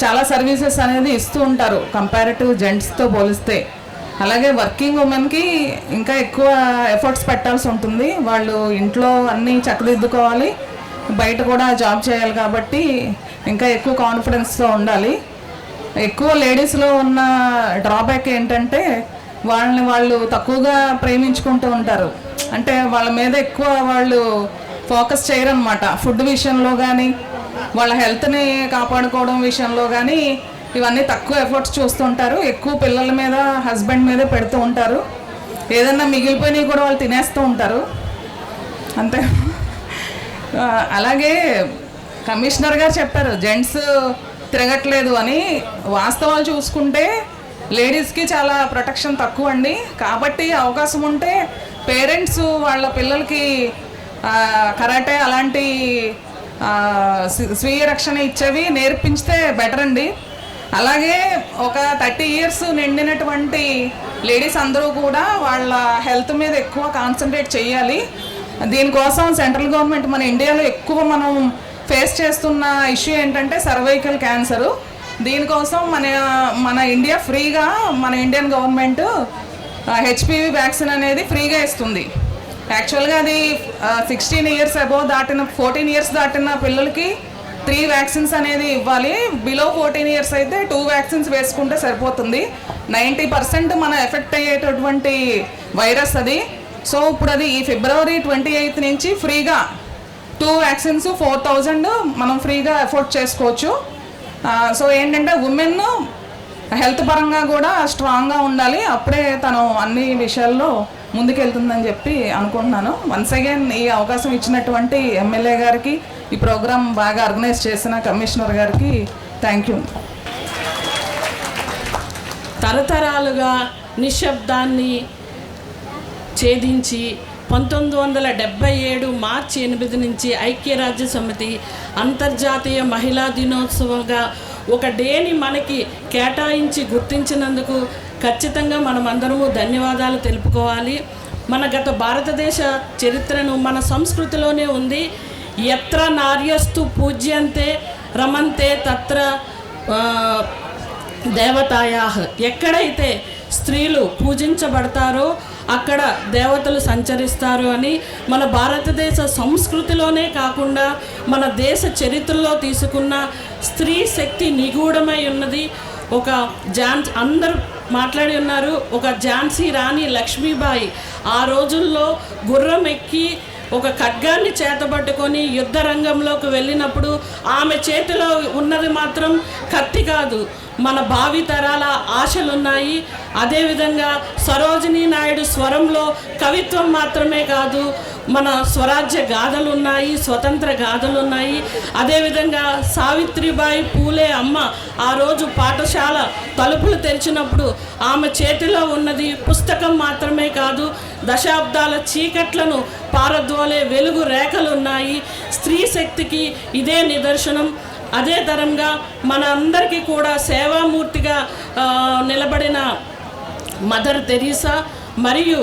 చాలా సర్వీసెస్ అనేది ఇస్తూ ఉంటారు కంపారిటివ్ జెంట్స్తో పోలిస్తే. అలాగే వర్కింగ్ ఉమెన్కి ఇంకా ఎక్కువ ఎఫర్ట్స్ పెట్టాల్సి ఉంటుంది. వాళ్ళు ఇంట్లో అన్నీ చక్కదిద్దుకోవాలి, బయట కూడా జాబ్ చేయాలి. కాబట్టి ఇంకా ఎక్కువ కాన్ఫిడెన్స్తో ఉండాలి. ఎక్కువ లేడీస్లో ఉన్న డ్రాబ్యాక్ ఏంటంటే వాళ్ళు తక్కువగా ప్రేమించుకుంటూ ఉంటారు. అంటే వాళ్ళ మీద ఎక్కువ వాళ్ళు ఫోకస్ చేయరన్నమాట. ఫుడ్ విషయంలో కానీ వాళ్ళ హెల్త్ని కాపాడుకోవడం విషయంలో కానీ ఇవన్నీ తక్కువ ఎఫర్ట్స్ చూస్తుంటారు. ఎక్కువ పిల్లల మీద హస్బెండ్ మీదే పెడుతూ ఉంటారు. ఏదన్నా మిగిలిపోయినవి కూడా వాళ్ళు తినేస్తూ ఉంటారు అంతే. అలాగే కమిషనర్ గారు చెప్పారు జెంట్స్ తిరగట్లేదు అని. వాస్తవాలు చూసుకుంటే లేడీస్కి చాలా ప్రొటెక్షన్ తక్కువ అండి. కాబట్టి అవకాశం ఉంటే పేరెంట్స్ వాళ్ళ పిల్లలకి కరాటే అలాంటి స్వీయ రక్షణ ఇచ్చేవి నేర్పించితే బెటర్ అండి. అలాగే ఒక 30 years నిండినటువంటి లేడీస్ అందరూ కూడా వాళ్ళ హెల్త్ మీద ఎక్కువ కాన్సన్ట్రేట్ చేయాలి. దీనికోసం సెంట్రల్ గవర్నమెంట్ మన ఇండియాలో ఎక్కువ మనం ఫేస్ చేస్తున్న ఇష్యూ ఏంటంటే సర్వైకల్ క్యాన్సరు. దీనికోసం మన ఇండియా ఫ్రీగా మన ఇండియన్ గవర్నమెంట్ HPV వ్యాక్సిన్ అనేది ఫ్రీగా ఇస్తుంది. యాక్చువల్గా అది 16 years అబోవ్ దాటిన 14 years దాటిన పిల్లలకి 3 vaccines అనేది ఇవ్వాలి. బిలో 14 years అయితే 2 vaccines వేసుకుంటే సరిపోతుంది. 90% మన ఎఫెక్ట్ అయ్యేటటువంటి వైరస్ అది. సో ఇప్పుడు అది ఈ February 28th నుంచి ఫ్రీగా 2 vaccines 4,000 మనం ఫ్రీగా ఎఫోర్డ్ చేసుకోవచ్చు. సో ఏంటంటే ఉమెన్ హెల్త్ పరంగా కూడా స్ట్రాంగ్గా ఉండాలి. అప్పుడే తను అన్ని విషయాల్లో ముందుకెళ్తుందని చెప్పి అనుకుంటున్నాను. వన్స్ అగైన్ ఈ అవకాశం ఇచ్చినటువంటి ఎమ్మెల్యే గారికి, ఈ ప్రోగ్రాం బాగా ఆర్గనైజ్ చేసిన కమిషనర్ గారికి థ్యాంక్ యూ. తరతరాలుగా నిశ్శబ్దాన్ని ఛేదించి 1977 మార్చి 8 నుంచి ఐక్యరాజ్య సమితి అంతర్జాతీయ మహిళా దినోత్సవంగా ఒక డేని మనకి కేటాయించి గుర్తించినందుకు ఖచ్చితంగా మనమందరము ధన్యవాదాలు తెలుపుకోవాలి. మన గత భారతదేశ చరిత్రను మన సంస్కృతిలోనే ఉంది. ఎత్ర నార్యస్తు పూజ్యంతే రమంతే తత్ర దేవతాయాః. ఎక్కడైతే స్త్రీలు పూజించబడతారో అక్కడ దేవతలు సంచరిస్తారు అని మన భారతదేశ సంస్కృతిలోనే కాకుండా మన దేశ చరిత్రలో తీసుకున్న స్త్రీ శక్తి నిగూఢమై ఉన్నది. ఒక అందరూ మాట్లాడి ఉన్నారు. ఒక ఝాన్సీ రాణి లక్ష్మీబాయి ఆ రోజుల్లో గుర్రం ఎక్కి ఒక ఖడ్గాన్ని చేతబట్టుకొని యుద్ధ రంగంలోకి వెళ్ళినప్పుడు ఆమె చేతిలో ఉన్నది మాత్రం కత్తి కాదు, మన భావి తరాల ఆశలున్నాయి. అదేవిధంగా సరోజినీ నాయుడు స్వరంలో కవిత్వం మాత్రమే కాదు, మన స్వరాజ్య గాథలు ఉన్నాయి, స్వతంత్ర గాథలు ఉన్నాయి. అదేవిధంగా సావిత్రిబాయి పూలే అమ్మ ఆ రోజు పాఠశాల తలుపులు తెరిచినప్పుడు ఆమె చేతిలో ఉన్నది పుస్తకం మాత్రమే కాదు, దశాబ్దాల చీకట్లను పారద్రోలే వెలుగు రేఖలు ఉన్నాయి. స్త్రీ శక్తికి ఇదే నిదర్శనం. అదే తరంగా మన అందరికీ కూడా సేవామూర్తిగా నిలబడిన మదర్ తెరీసా మరియు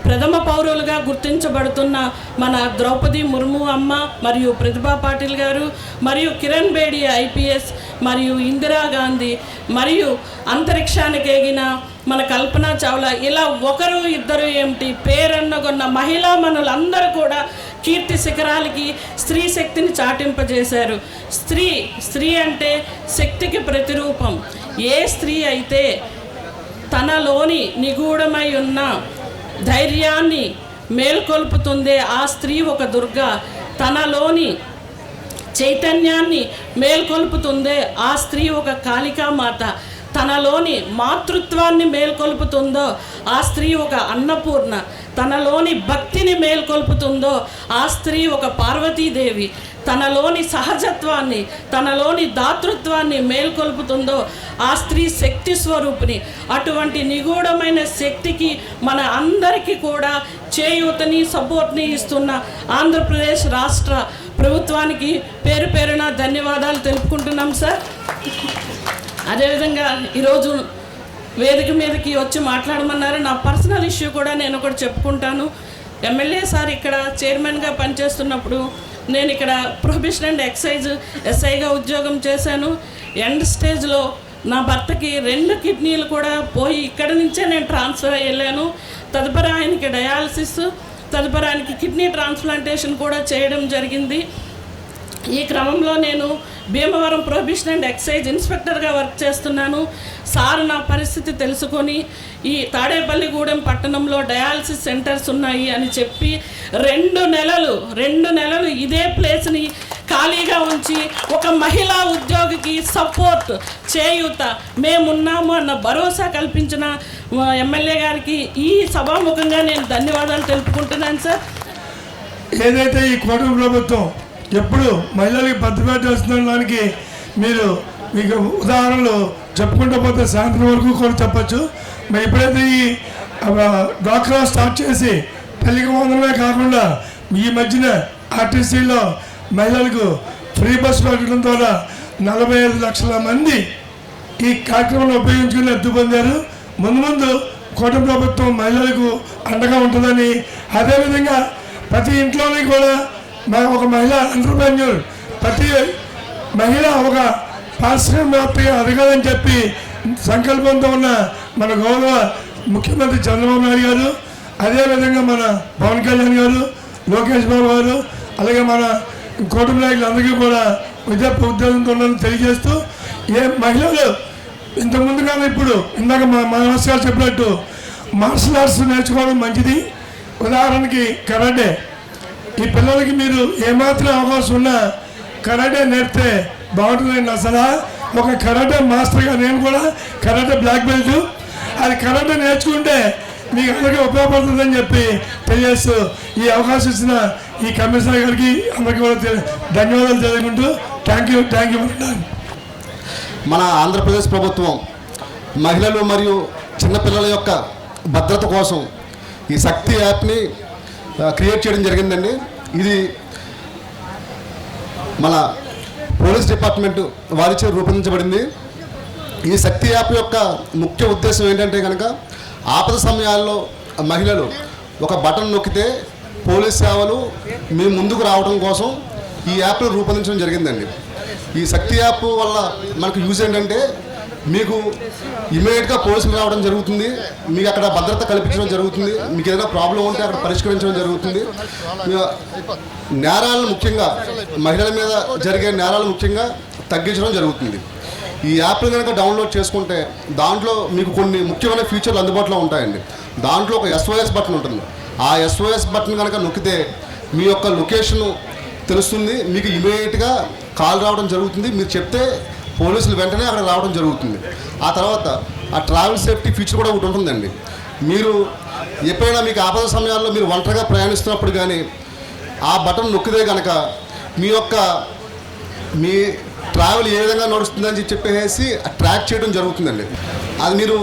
ప్రథమ పౌరులుగా గుర్తించబడుతున్న మన ద్రౌపది ముర్ము అమ్మ మరియు ప్రతిభా పాటిల్ గారు మరియు కిరణ్ బేడి ఐపీఎస్ మరియు ఇందిరాగాంధీ మరియు అంతరిక్షానికి ఎగిన మన కల్పనా చావ్లా, ఇలా ఒకరు ఇద్దరు ఏమిటి పేరన్నగొన్న మహిళా మనులందరూ కూడా కీర్తి శిఖరాలకి స్త్రీ శక్తిని చాటింపజేశారు. స్త్రీ అంటే శక్తికి ప్రతిరూపం. ఏ స్త్రీ అయితే తనలోని నిగూఢమై ఉన్న ధైర్యాన్ని మేల్కొల్పుతుందే ఆ స్త్రీ ఒక దుర్గా. తనలోని చైతన్యాన్ని మేల్కొల్పుతుందే ఆ స్త్రీ ఒక కాళికామాత. తనలోని మాతృత్వాన్ని మేల్కొల్పుతుందో ఆ స్త్రీ ఒక అన్నపూర్ణ. తనలోని భక్తిని మేల్కొల్పుతుందో ఆ స్త్రీ ఒక పార్వతీదేవి. తనలోని సహజత్వాన్ని, తనలోని దాతృత్వాన్ని మేల్కొల్పుతుందో ఆ స్త్రీ శక్తి స్వరూపిణి. అటువంటి నిగూఢమైన శక్తికి మన అందరికీ కూడా చేయూతని సపోర్ట్ని ఇస్తున్న ఆంధ్రప్రదేశ్ రాష్ట్ర ప్రభుత్వానికి పేరు పేరున ధన్యవాదాలు తెలుపుకుంటున్నాం సార్. అదేవిధంగా ఈరోజు వేదిక మీదకి వచ్చి మాట్లాడమన్నారు. నా పర్సనల్ ఇష్యూ కూడా నేను ఒకటి చెప్పుకుంటాను. ఎమ్మెల్యే సార్ ఇక్కడ చైర్మన్గా పనిచేస్తున్నప్పుడు నేను ఇక్కడ ప్రొహిబిషన్ అండ్ ఎక్సైజ్ ఎస్ఐగా ఉద్యోగం చేశాను. ఎండ్ స్టేజ్లో నా భర్తకి 2 కిడ్నీలు కూడా పోయి ఇక్కడి నుంచే నేను ట్రాన్స్ఫర్ అయ్యాను. తదుపరి ఆయనకి డయాలసిస్, తదుపరి ఆయనకి కిడ్నీ ట్రాన్స్ప్లాంటేషన్ కూడా చేయడం జరిగింది. ఈ క్రమంలో నేను భీమవరం ప్రొహిబిషన్ అండ్ ఎక్సైజ్ ఇన్స్పెక్టర్గా వర్క్ చేస్తున్నాను. సార్ నా పరిస్థితి తెలుసుకొని ఈ తాడేపల్లిగూడెం పట్టణంలో డయాలసిస్ సెంటర్స్ ఉన్నాయి అని చెప్పి 2 నెలలు ఇదే ప్లేస్ని ఖాళీగా ఉంచి ఒక మహిళా ఉద్యోగికి సపోర్ట్ చేయూత మేమున్నాము అన్న భరోసా కల్పించిన ఎమ్మెల్యే గారికి ఈ సభాముఖంగా నేను ధన్యవాదాలు తెలుపుకుంటున్నాను సార్. ఏదైతే ఈ కూటమి ప్రభుత్వం ఎప్పుడు మహిళలకి భద్రత వేస్తుండడానికి మీకు ఉదాహరణలు చెప్పుకుంటూ పోతే సాయంత్రం వరకు కూడా చెప్పచ్చు. మరి ఎప్పుడైతే ఈ డ్వాక్రా స్టార్ట్ చేసి పెళ్లికి వందనమే కాకుండా ఈ మధ్యన ఆర్టీసీలో మహిళలకు ఫ్రీ బస్సు పెట్టడం ద్వారా 45 లక్షల మంది ఈ కార్యక్రమాన్ని ఉపయోగించుకుని లబ్ధి పొందారు. ముందు కూటమి ప్రభుత్వం మహిళలకు అండగా ఉంటుందని, అదేవిధంగా ప్రతి ఇంట్లోని కూడా ఒక మహిళ ఎంటర్‌ప్రెన్యూర్, ప్రతి మహిళ ఒక పారిశ్రామికవేత్తగా ఎదగాలని చెప్పి సంకల్పంతో ఉన్న మన గౌరవ ముఖ్యమంత్రి చంద్రబాబు నాయుడు గారు, అదేవిధంగా మన పవన్ కళ్యాణ్ గారు, లోకేష్ బాబు గారు, అలాగే మన కూటమి నాయకులందరికీ కూడా ఉద్యోగంతో తెలియజేస్తూ, ఏ మహిళలు ఇంతకుముందు కానీ ఇప్పుడు ఇందాక మా మాస్టర్ గారు చెప్పినట్టు మార్షల్ ఆర్ట్స్ నేర్చుకోవడం మంచిది. ఉదాహరణకి కరాటే. ఈ పిల్లలకి మీరు ఏమాత్రం అవకాశం ఉన్నా కరాటే నేర్పితే బాగుంటుందండి. అసలు ఒక కరాటే మాస్టర్గా నేను కూడా కరాటే బ్లాక్ బెల్ట్, అది కరాటే నేర్చుకుంటే మీకు అందరికీ ఉపయోగపడుతుందని చెప్పి తెలియజేస్తూ ఈ అవకాశం ఇచ్చిన ఈ కమిషనర్ గారికి అందరికీ కూడా ధన్యవాదాలు తెలుపుకుంటూ థ్యాంక్ యూ. మన ఆంధ్రప్రదేశ్ ప్రభుత్వం మహిళలు మరియు చిన్నపిల్లల యొక్క భద్రత కోసం ఈ శక్తి యాప్ని క్రియేట్ చేయడం జరిగిందండి. ఇది మన పోలీస్ డిపార్ట్మెంట్ వారిచే రూపొందించబడింది. ఈ శక్తి యాప్ యొక్క ముఖ్య ఉద్దేశం ఏంటంటే కనుక ఆపద సమయాల్లో మహిళలు ఒక బటన్ నొక్కితే పోలీస్ సేవలు మీ ముందుకు రావడం కోసం ఈ యాప్ను రూపొందించడం జరిగిందండి. ఈ శక్తి యాప్ వల్ల మనకు యూజ్ ఏంటంటే మీకు ఇమీడియట్గా పోలీసులు రావడం జరుగుతుంది, మీకు అక్కడ భద్రత కల్పించడం జరుగుతుంది, మీకు ఏదైనా ప్రాబ్లం ఉంటే అక్కడ పరిష్కరించడం జరుగుతుంది. నేరాలను ముఖ్యంగా మహిళల మీద జరిగే నేరాలు ముఖ్యంగా తగ్గించడం జరుగుతుంది. ఈ యాప్ని కనుక డౌన్లోడ్ చేసుకుంటే దాంట్లో మీకు కొన్ని ముఖ్యమైన ఫీచర్లు అందుబాటులో ఉంటాయండి. దాంట్లో ఒక SOS బటన్ ఉంటుంది. ఆ SOS బటన్ కనుక నొక్కితే మీ యొక్క లొకేషన్ తెలుస్తుంది, మీకు ఇమీడియట్గా కాల్ రావడం జరుగుతుంది. మీరు చెప్తే పోలీసులు వెంటనే అక్కడ రావడం జరుగుతుంది. ఆ తర్వాత ఆ ట్రావెల్ సేఫ్టీ ఫీచర్ కూడా ఒకటి ఉంటుందండి. మీరు ఎప్పుడైనా మీకు ఆపద సమయాల్లో మీరు ఒంటరిగా ప్రయాణిస్తున్నప్పుడు కానీ ఆ బటన్ నొక్కితే కనుక మీ ట్రావెల్ ఏ విధంగా నడుస్తుందని చెప్పేసి ట్రాక్ చేయడం జరుగుతుందండి. అది మీరు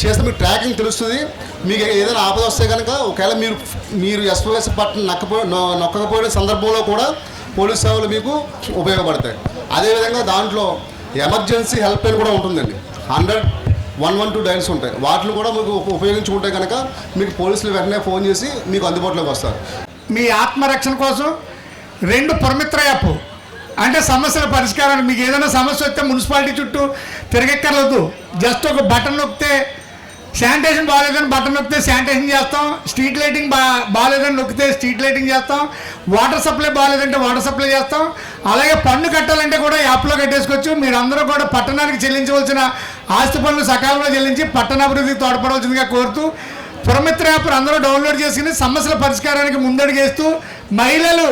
చేస్తే మీకు ట్రాకింగ్ తెలుస్తుంది. మీకు ఏదైనా ఆపద వస్తే కనుక ఒకవేళ మీరు SOS బటన్ నొక్కకపోయిన సందర్భంలో కూడా పోలీస్ సేవలు మీకు ఉపయోగపడతాయి. అదేవిధంగా దాంట్లో ఎమర్జెన్సీ హెల్ప్ లైన్ కూడా ఉంటుందండి. 112 డైల్స్ ఉంటాయి. వాటిని కూడా మీకు ఉపయోగించుకుంటే కనుక మీకు పోలీసులు వెంటనే ఫోన్ చేసి మీకు అందుబాటులోకి వస్తారు. మీ ఆత్మరక్షణ కోసం 2 పురమిత్ర యాప్, అంటే సమస్యల పరిష్కారానికి మీకు ఏదైనా సమస్య వస్తే మున్సిపాలిటీ చుట్టూ తిరగక్కర్లేదు. జస్ట్ ఒక బటన్ నొక్కితే శానిటేషన్ బాగాలేదని బటన్ నొక్కితే శానిటేషన్ చేస్తాం, స్ట్రీట్ లైటింగ్ బాగాలేదని నొక్కితే స్ట్రీట్ లైటింగ్ చేస్తాం, వాటర్ సప్లై బాగాలేదంటే వాటర్ సప్లై చేస్తాం. అలాగే పన్ను కట్టాలంటే కూడా యాప్లో కట్టేసుకోవచ్చు. మీరందరూ కూడా పట్టణానికి చెల్లించవలసిన ఆస్తి పన్నులు సకాలంలో చెల్లించి పట్టణాభివృద్ధికి తోడ్పడవలసిందిగా కోరుతూ పురమిత్ర యాప్ అందరూ డౌన్లోడ్ చేసుకుని సమస్యల పరిష్కారానికి ముందడుగేస్తూ మహిళలు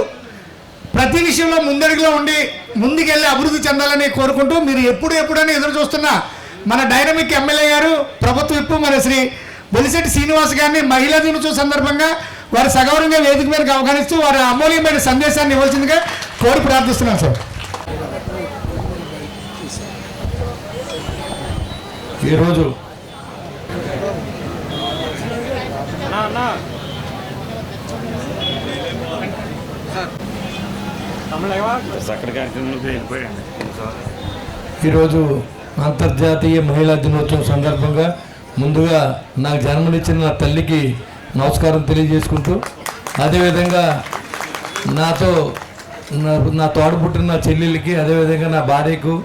ప్రతి విషయంలో ముందడుగులో ఉండి ముందుకెళ్ళి అభివృద్ధి చెందాలని కోరుకుంటూ మీరు ఎప్పుడని ఎదురు చూస్తున్న మన డైనమిక్ ఎమ్మెల్యే గారు ప్రభుత్వ విప్పు మన శ్రీ బొలిశెట్టి శ్రీనివాస్ గారిని మహిళా దినోత్సవం సందర్భంగా వారి సగౌరవంగా వేదిక మీదకి ఆహ్వానిస్తూ వారి అమూల్యమైన సందేశాన్ని ఇవ్వాల్సిందిగా కోరి ప్రార్థిస్తున్నాను సార్. ఈరోజు ఈరోజు అంతర్జాతీయ మహిళా దినోత్సవం సందర్భంగా ముందుగా నాకు జన్మనిచ్చిన నా తల్లికి నమస్కారం తెలియజేసుకుంటూ, అదేవిధంగా నా తోడబుట్టిన నా చెల్లెళ్ళకి, అదేవిధంగా నా భార్యకు,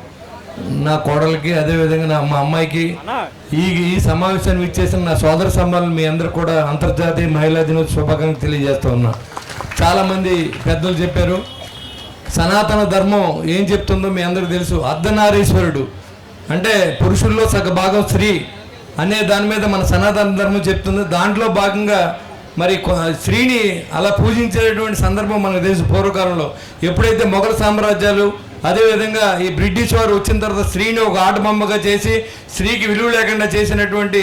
నా కోడలికి, అదేవిధంగా మా అమ్మాయికి, ఈ సమావేశానికి ఇచ్చేసిన నా సోదర సమానులు మీ అందరూ కూడా అంతర్జాతీయ మహిళా దినోత్సవ శుభాకాంక్షలు తెలియజేస్తూ ఉన్నా. చాలామంది పెద్దలు చెప్పారు, సనాతన ధర్మం ఏం చెప్తుందో మీ అందరికీ తెలుసు. అర్ధనారీశ్వరుడు అంటే పురుషుల్లో సగ భాగం స్త్రీ అనే దాని మీద మన సనాతన ధర్మం చెప్తుంది. దాంట్లో భాగంగా మరి స్త్రీని అలా పూజించేటువంటి సందర్భం మనకు తెలుసు. పూర్వకాలంలో ఎప్పుడైతే మొఘల్ సామ్రాజ్యాలు, అదేవిధంగా ఈ బ్రిటిష్ వారు వచ్చిన తర్వాత స్త్రీని ఒక ఆటబొమ్మగా చేసి స్త్రీకి విలువ లేకుండా చేసినటువంటి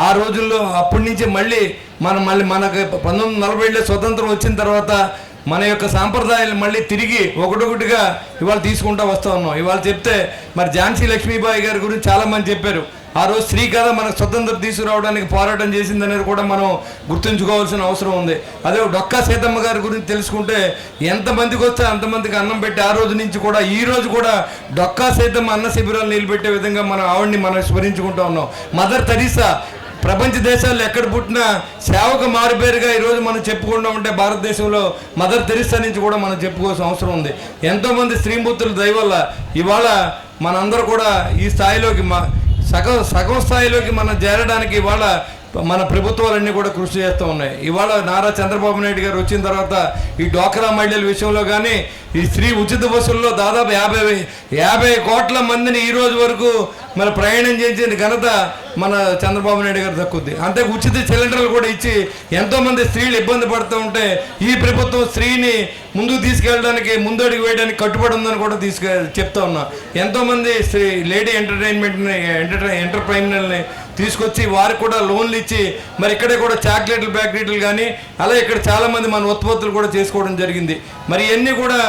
ఆ రోజుల్లో అప్పటి నుంచి మళ్ళీ మనకు 1940లో స్వతంత్రం వచ్చిన తర్వాత మన యొక్క సాంప్రదాయాలు మళ్ళీ తిరిగి ఒకటొకటిగా ఇవాళ తీసుకుంటూ వస్తూ ఉన్నాం. ఇవాళ చెప్తే మరి ఝాన్సీ లక్ష్మీబాయి గారి గురించి చాలామంది చెప్పారు. ఆ రోజు స్త్రీ కదా మనకు స్వతంత్రం తీసుకురావడానికి పోరాటం చేసిందనేది కూడా మనం గుర్తుంచుకోవాల్సిన అవసరం ఉంది. అదే డొక్కా సీతమ్మ గారి గురించి తెలుసుకుంటే ఎంతమందికి వస్తే అంతమందికి అన్నం పెట్టి ఆ రోజు నుంచి కూడా ఈ రోజు కూడా డొక్కా సీతమ్మ అన్న శిబిరాలు నిలబెట్టే విధంగా ఆవిడ్ని మనం స్మరించుకుంటూ ఉన్నాం. మదర్ తెరీసా ప్రపంచ దేశాల్లో ఎక్కడ పుట్టినా సేవకు మారుపేరుగా ఈరోజు మనం చెప్పుకుంటూ ఉంటే భారతదేశంలో మదర్ తెరీసా నుంచి కూడా మనం చెప్పుకోవాల్సిన అవసరం ఉంది. ఎంతోమంది స్త్రీమూర్తుల దయ వల్ల ఇవాళ మనందరూ కూడా ఈ స్థాయిలోకి సగం స్థాయిలోకి మనం చేరడానికి ఇవాళ మన ప్రభుత్వాలన్నీ కూడా కృషి చేస్తూ ఉన్నాయి. ఇవాళ నారా చంద్రబాబు నాయుడు గారు వచ్చిన తర్వాత ఈ డ్వాక్రా మహిళల విషయంలో కానీ, ఈ స్త్రీ ఉచిత బస్సుల్లో దాదాపు 50 కోట్ల మందిని ఈ రోజు వరకు మరి ప్రయాణం చేసిన ఘనత మన చంద్రబాబు నాయుడు గారు దక్కుద్ది. అంతే ఉచిత సిలిండర్లు కూడా ఇచ్చి ఎంతోమంది స్త్రీలు ఇబ్బంది పడుతూ ఉంటే ఈ ప్రభుత్వం స్త్రీని ముందుకు తీసుకెళ్ళడానికి, ముందడుగు వేయడానికి కట్టుబడి ఉందని కూడా చెప్తా ఉన్నా. ఎంతోమంది లేడీ ఎంటర్ప్రైనర్ని తీసుకొచ్చి వారికి కూడా లోన్లు ఇచ్చి మరి ఇక్కడే కూడా చాక్లెట్లు ఫ్యాక్టరీలు కానీ అలా ఇక్కడ చాలామంది మన ఉత్పత్తులు కూడా చేసుకోవడం జరిగింది. మరి ఇవన్నీ కూడా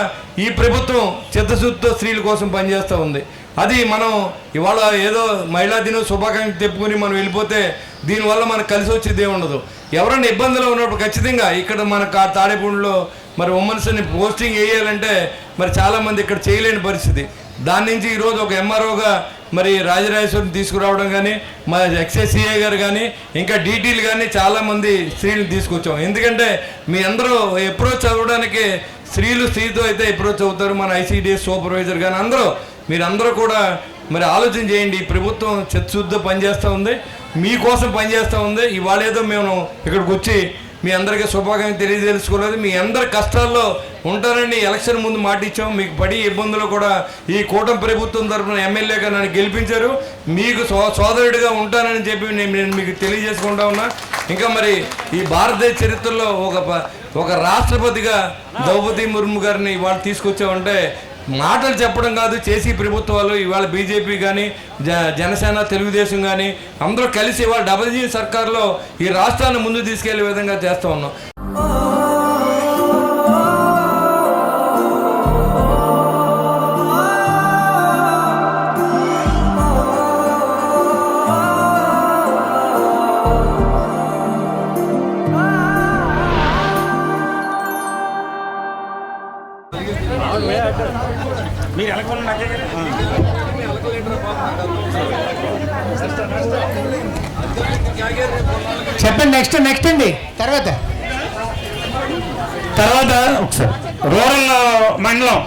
ఈ ప్రభుత్వం చిత్తశుద్ధితో స్త్రీల కోసం పనిచేస్తూ ఉంది. అది మనం ఇవాళ ఏదో మహిళా దినోత్సవ శుభాకాంక్షలు తెప్పుకొని మనం వెళ్ళిపోతే దీనివల్ల మనకు కలిసి వచ్చేది ఉండదు. ఎవరైనా ఇబ్బందులు ఉన్నప్పుడు ఖచ్చితంగా ఇక్కడ మన తాడేపూడిలో మరి ఉమెన్స్ని పోస్టింగ్ వేయాలంటే మరి చాలామంది ఇక్కడ చేయలేని పరిస్థితి. దాని నుంచి ఈరోజు ఒక ఎంఆర్ఓగా మరి రాజరాజేశ్వరిని తీసుకురావడం కానీ, మా ఎక్సైసీఐ గారు కానీ, ఇంకా డీటీలు కానీ చాలామంది స్త్రీలను తీసుకొచ్చాం. ఎందుకంటే మీ అందరూ అప్రోచ్ అవ్వడానికి స్త్రీతో అయితే అప్రోచ్ అవుతారు. మన ఐసీడీఎస్ సూపర్వైజర్ కానీ మీరందరూ కూడా మరి ఆలోచన చేయండి. ఈ ప్రభుత్వం చిత్తశుద్ధితో పనిచేస్తూ ఉంది, మీకోసం పనిచేస్తూ ఉంది. ఇవాళ ఏదో మేము ఇక్కడికి వచ్చి మీ అందరికీ శుభాకాంక్షలు తెలియజేసుకోలేదు. మీ అందరి కష్టాల్లో ఉంటానని ఎలక్షన్ ముందు మాట ఇచ్చాం. మీకు పడి ఇబ్బందులు కూడా ఈ కూటమి ప్రభుత్వం తరఫున ఎమ్మెల్యేగా నన్ను గెలిపించారు. మీకు సోదరుడిగా ఉంటానని చెప్పి నేను మీకు తెలియజేసుకుంటా ఉన్నా. ఇంకా మరి ఈ భారతదేశ చరిత్రలో ఒక రాష్ట్రపతిగా ద్రౌపది ముర్ము గారిని ఇవాళ తీసుకొచ్చామంటే మాటలు చెప్పడం కాదు, చేసి ప్రభుత్వాలు ఇవాళ బీజేపీ కానీ జనసేన తెలుగుదేశం కానీ అందరూ కలిసి ఇవాళ డబుల్ జీ సర్కార్లో ఈ రాష్ట్రాన్ని ముందు తీసుకెళ్లే విధంగా చేస్తూ ఉన్నాం. మీరు ఎలా చెప్పండి. నెక్స్ట్ అండి. తర్వాత ఒకసారి రూరల్ మండలం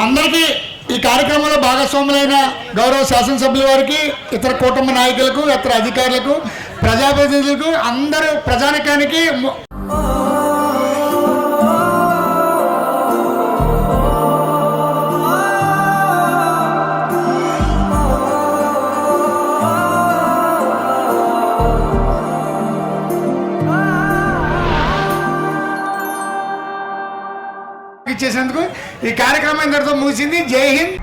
అందరికీ ఈ కార్యక్రమంలో భాగస్వాములైన గౌరవ శాసనసభ్యుల వారికి, ఇతర కుటుంబ నాయకులకు, ఇతర అధికారులకు, ప్రజాప్రతినిధులకు, అందరూ ప్రజానికానికి ఇచ్చేసినందుకు ఈ కార్యక్రమం ఇంతటితో ముగిసింది. జై హింద్.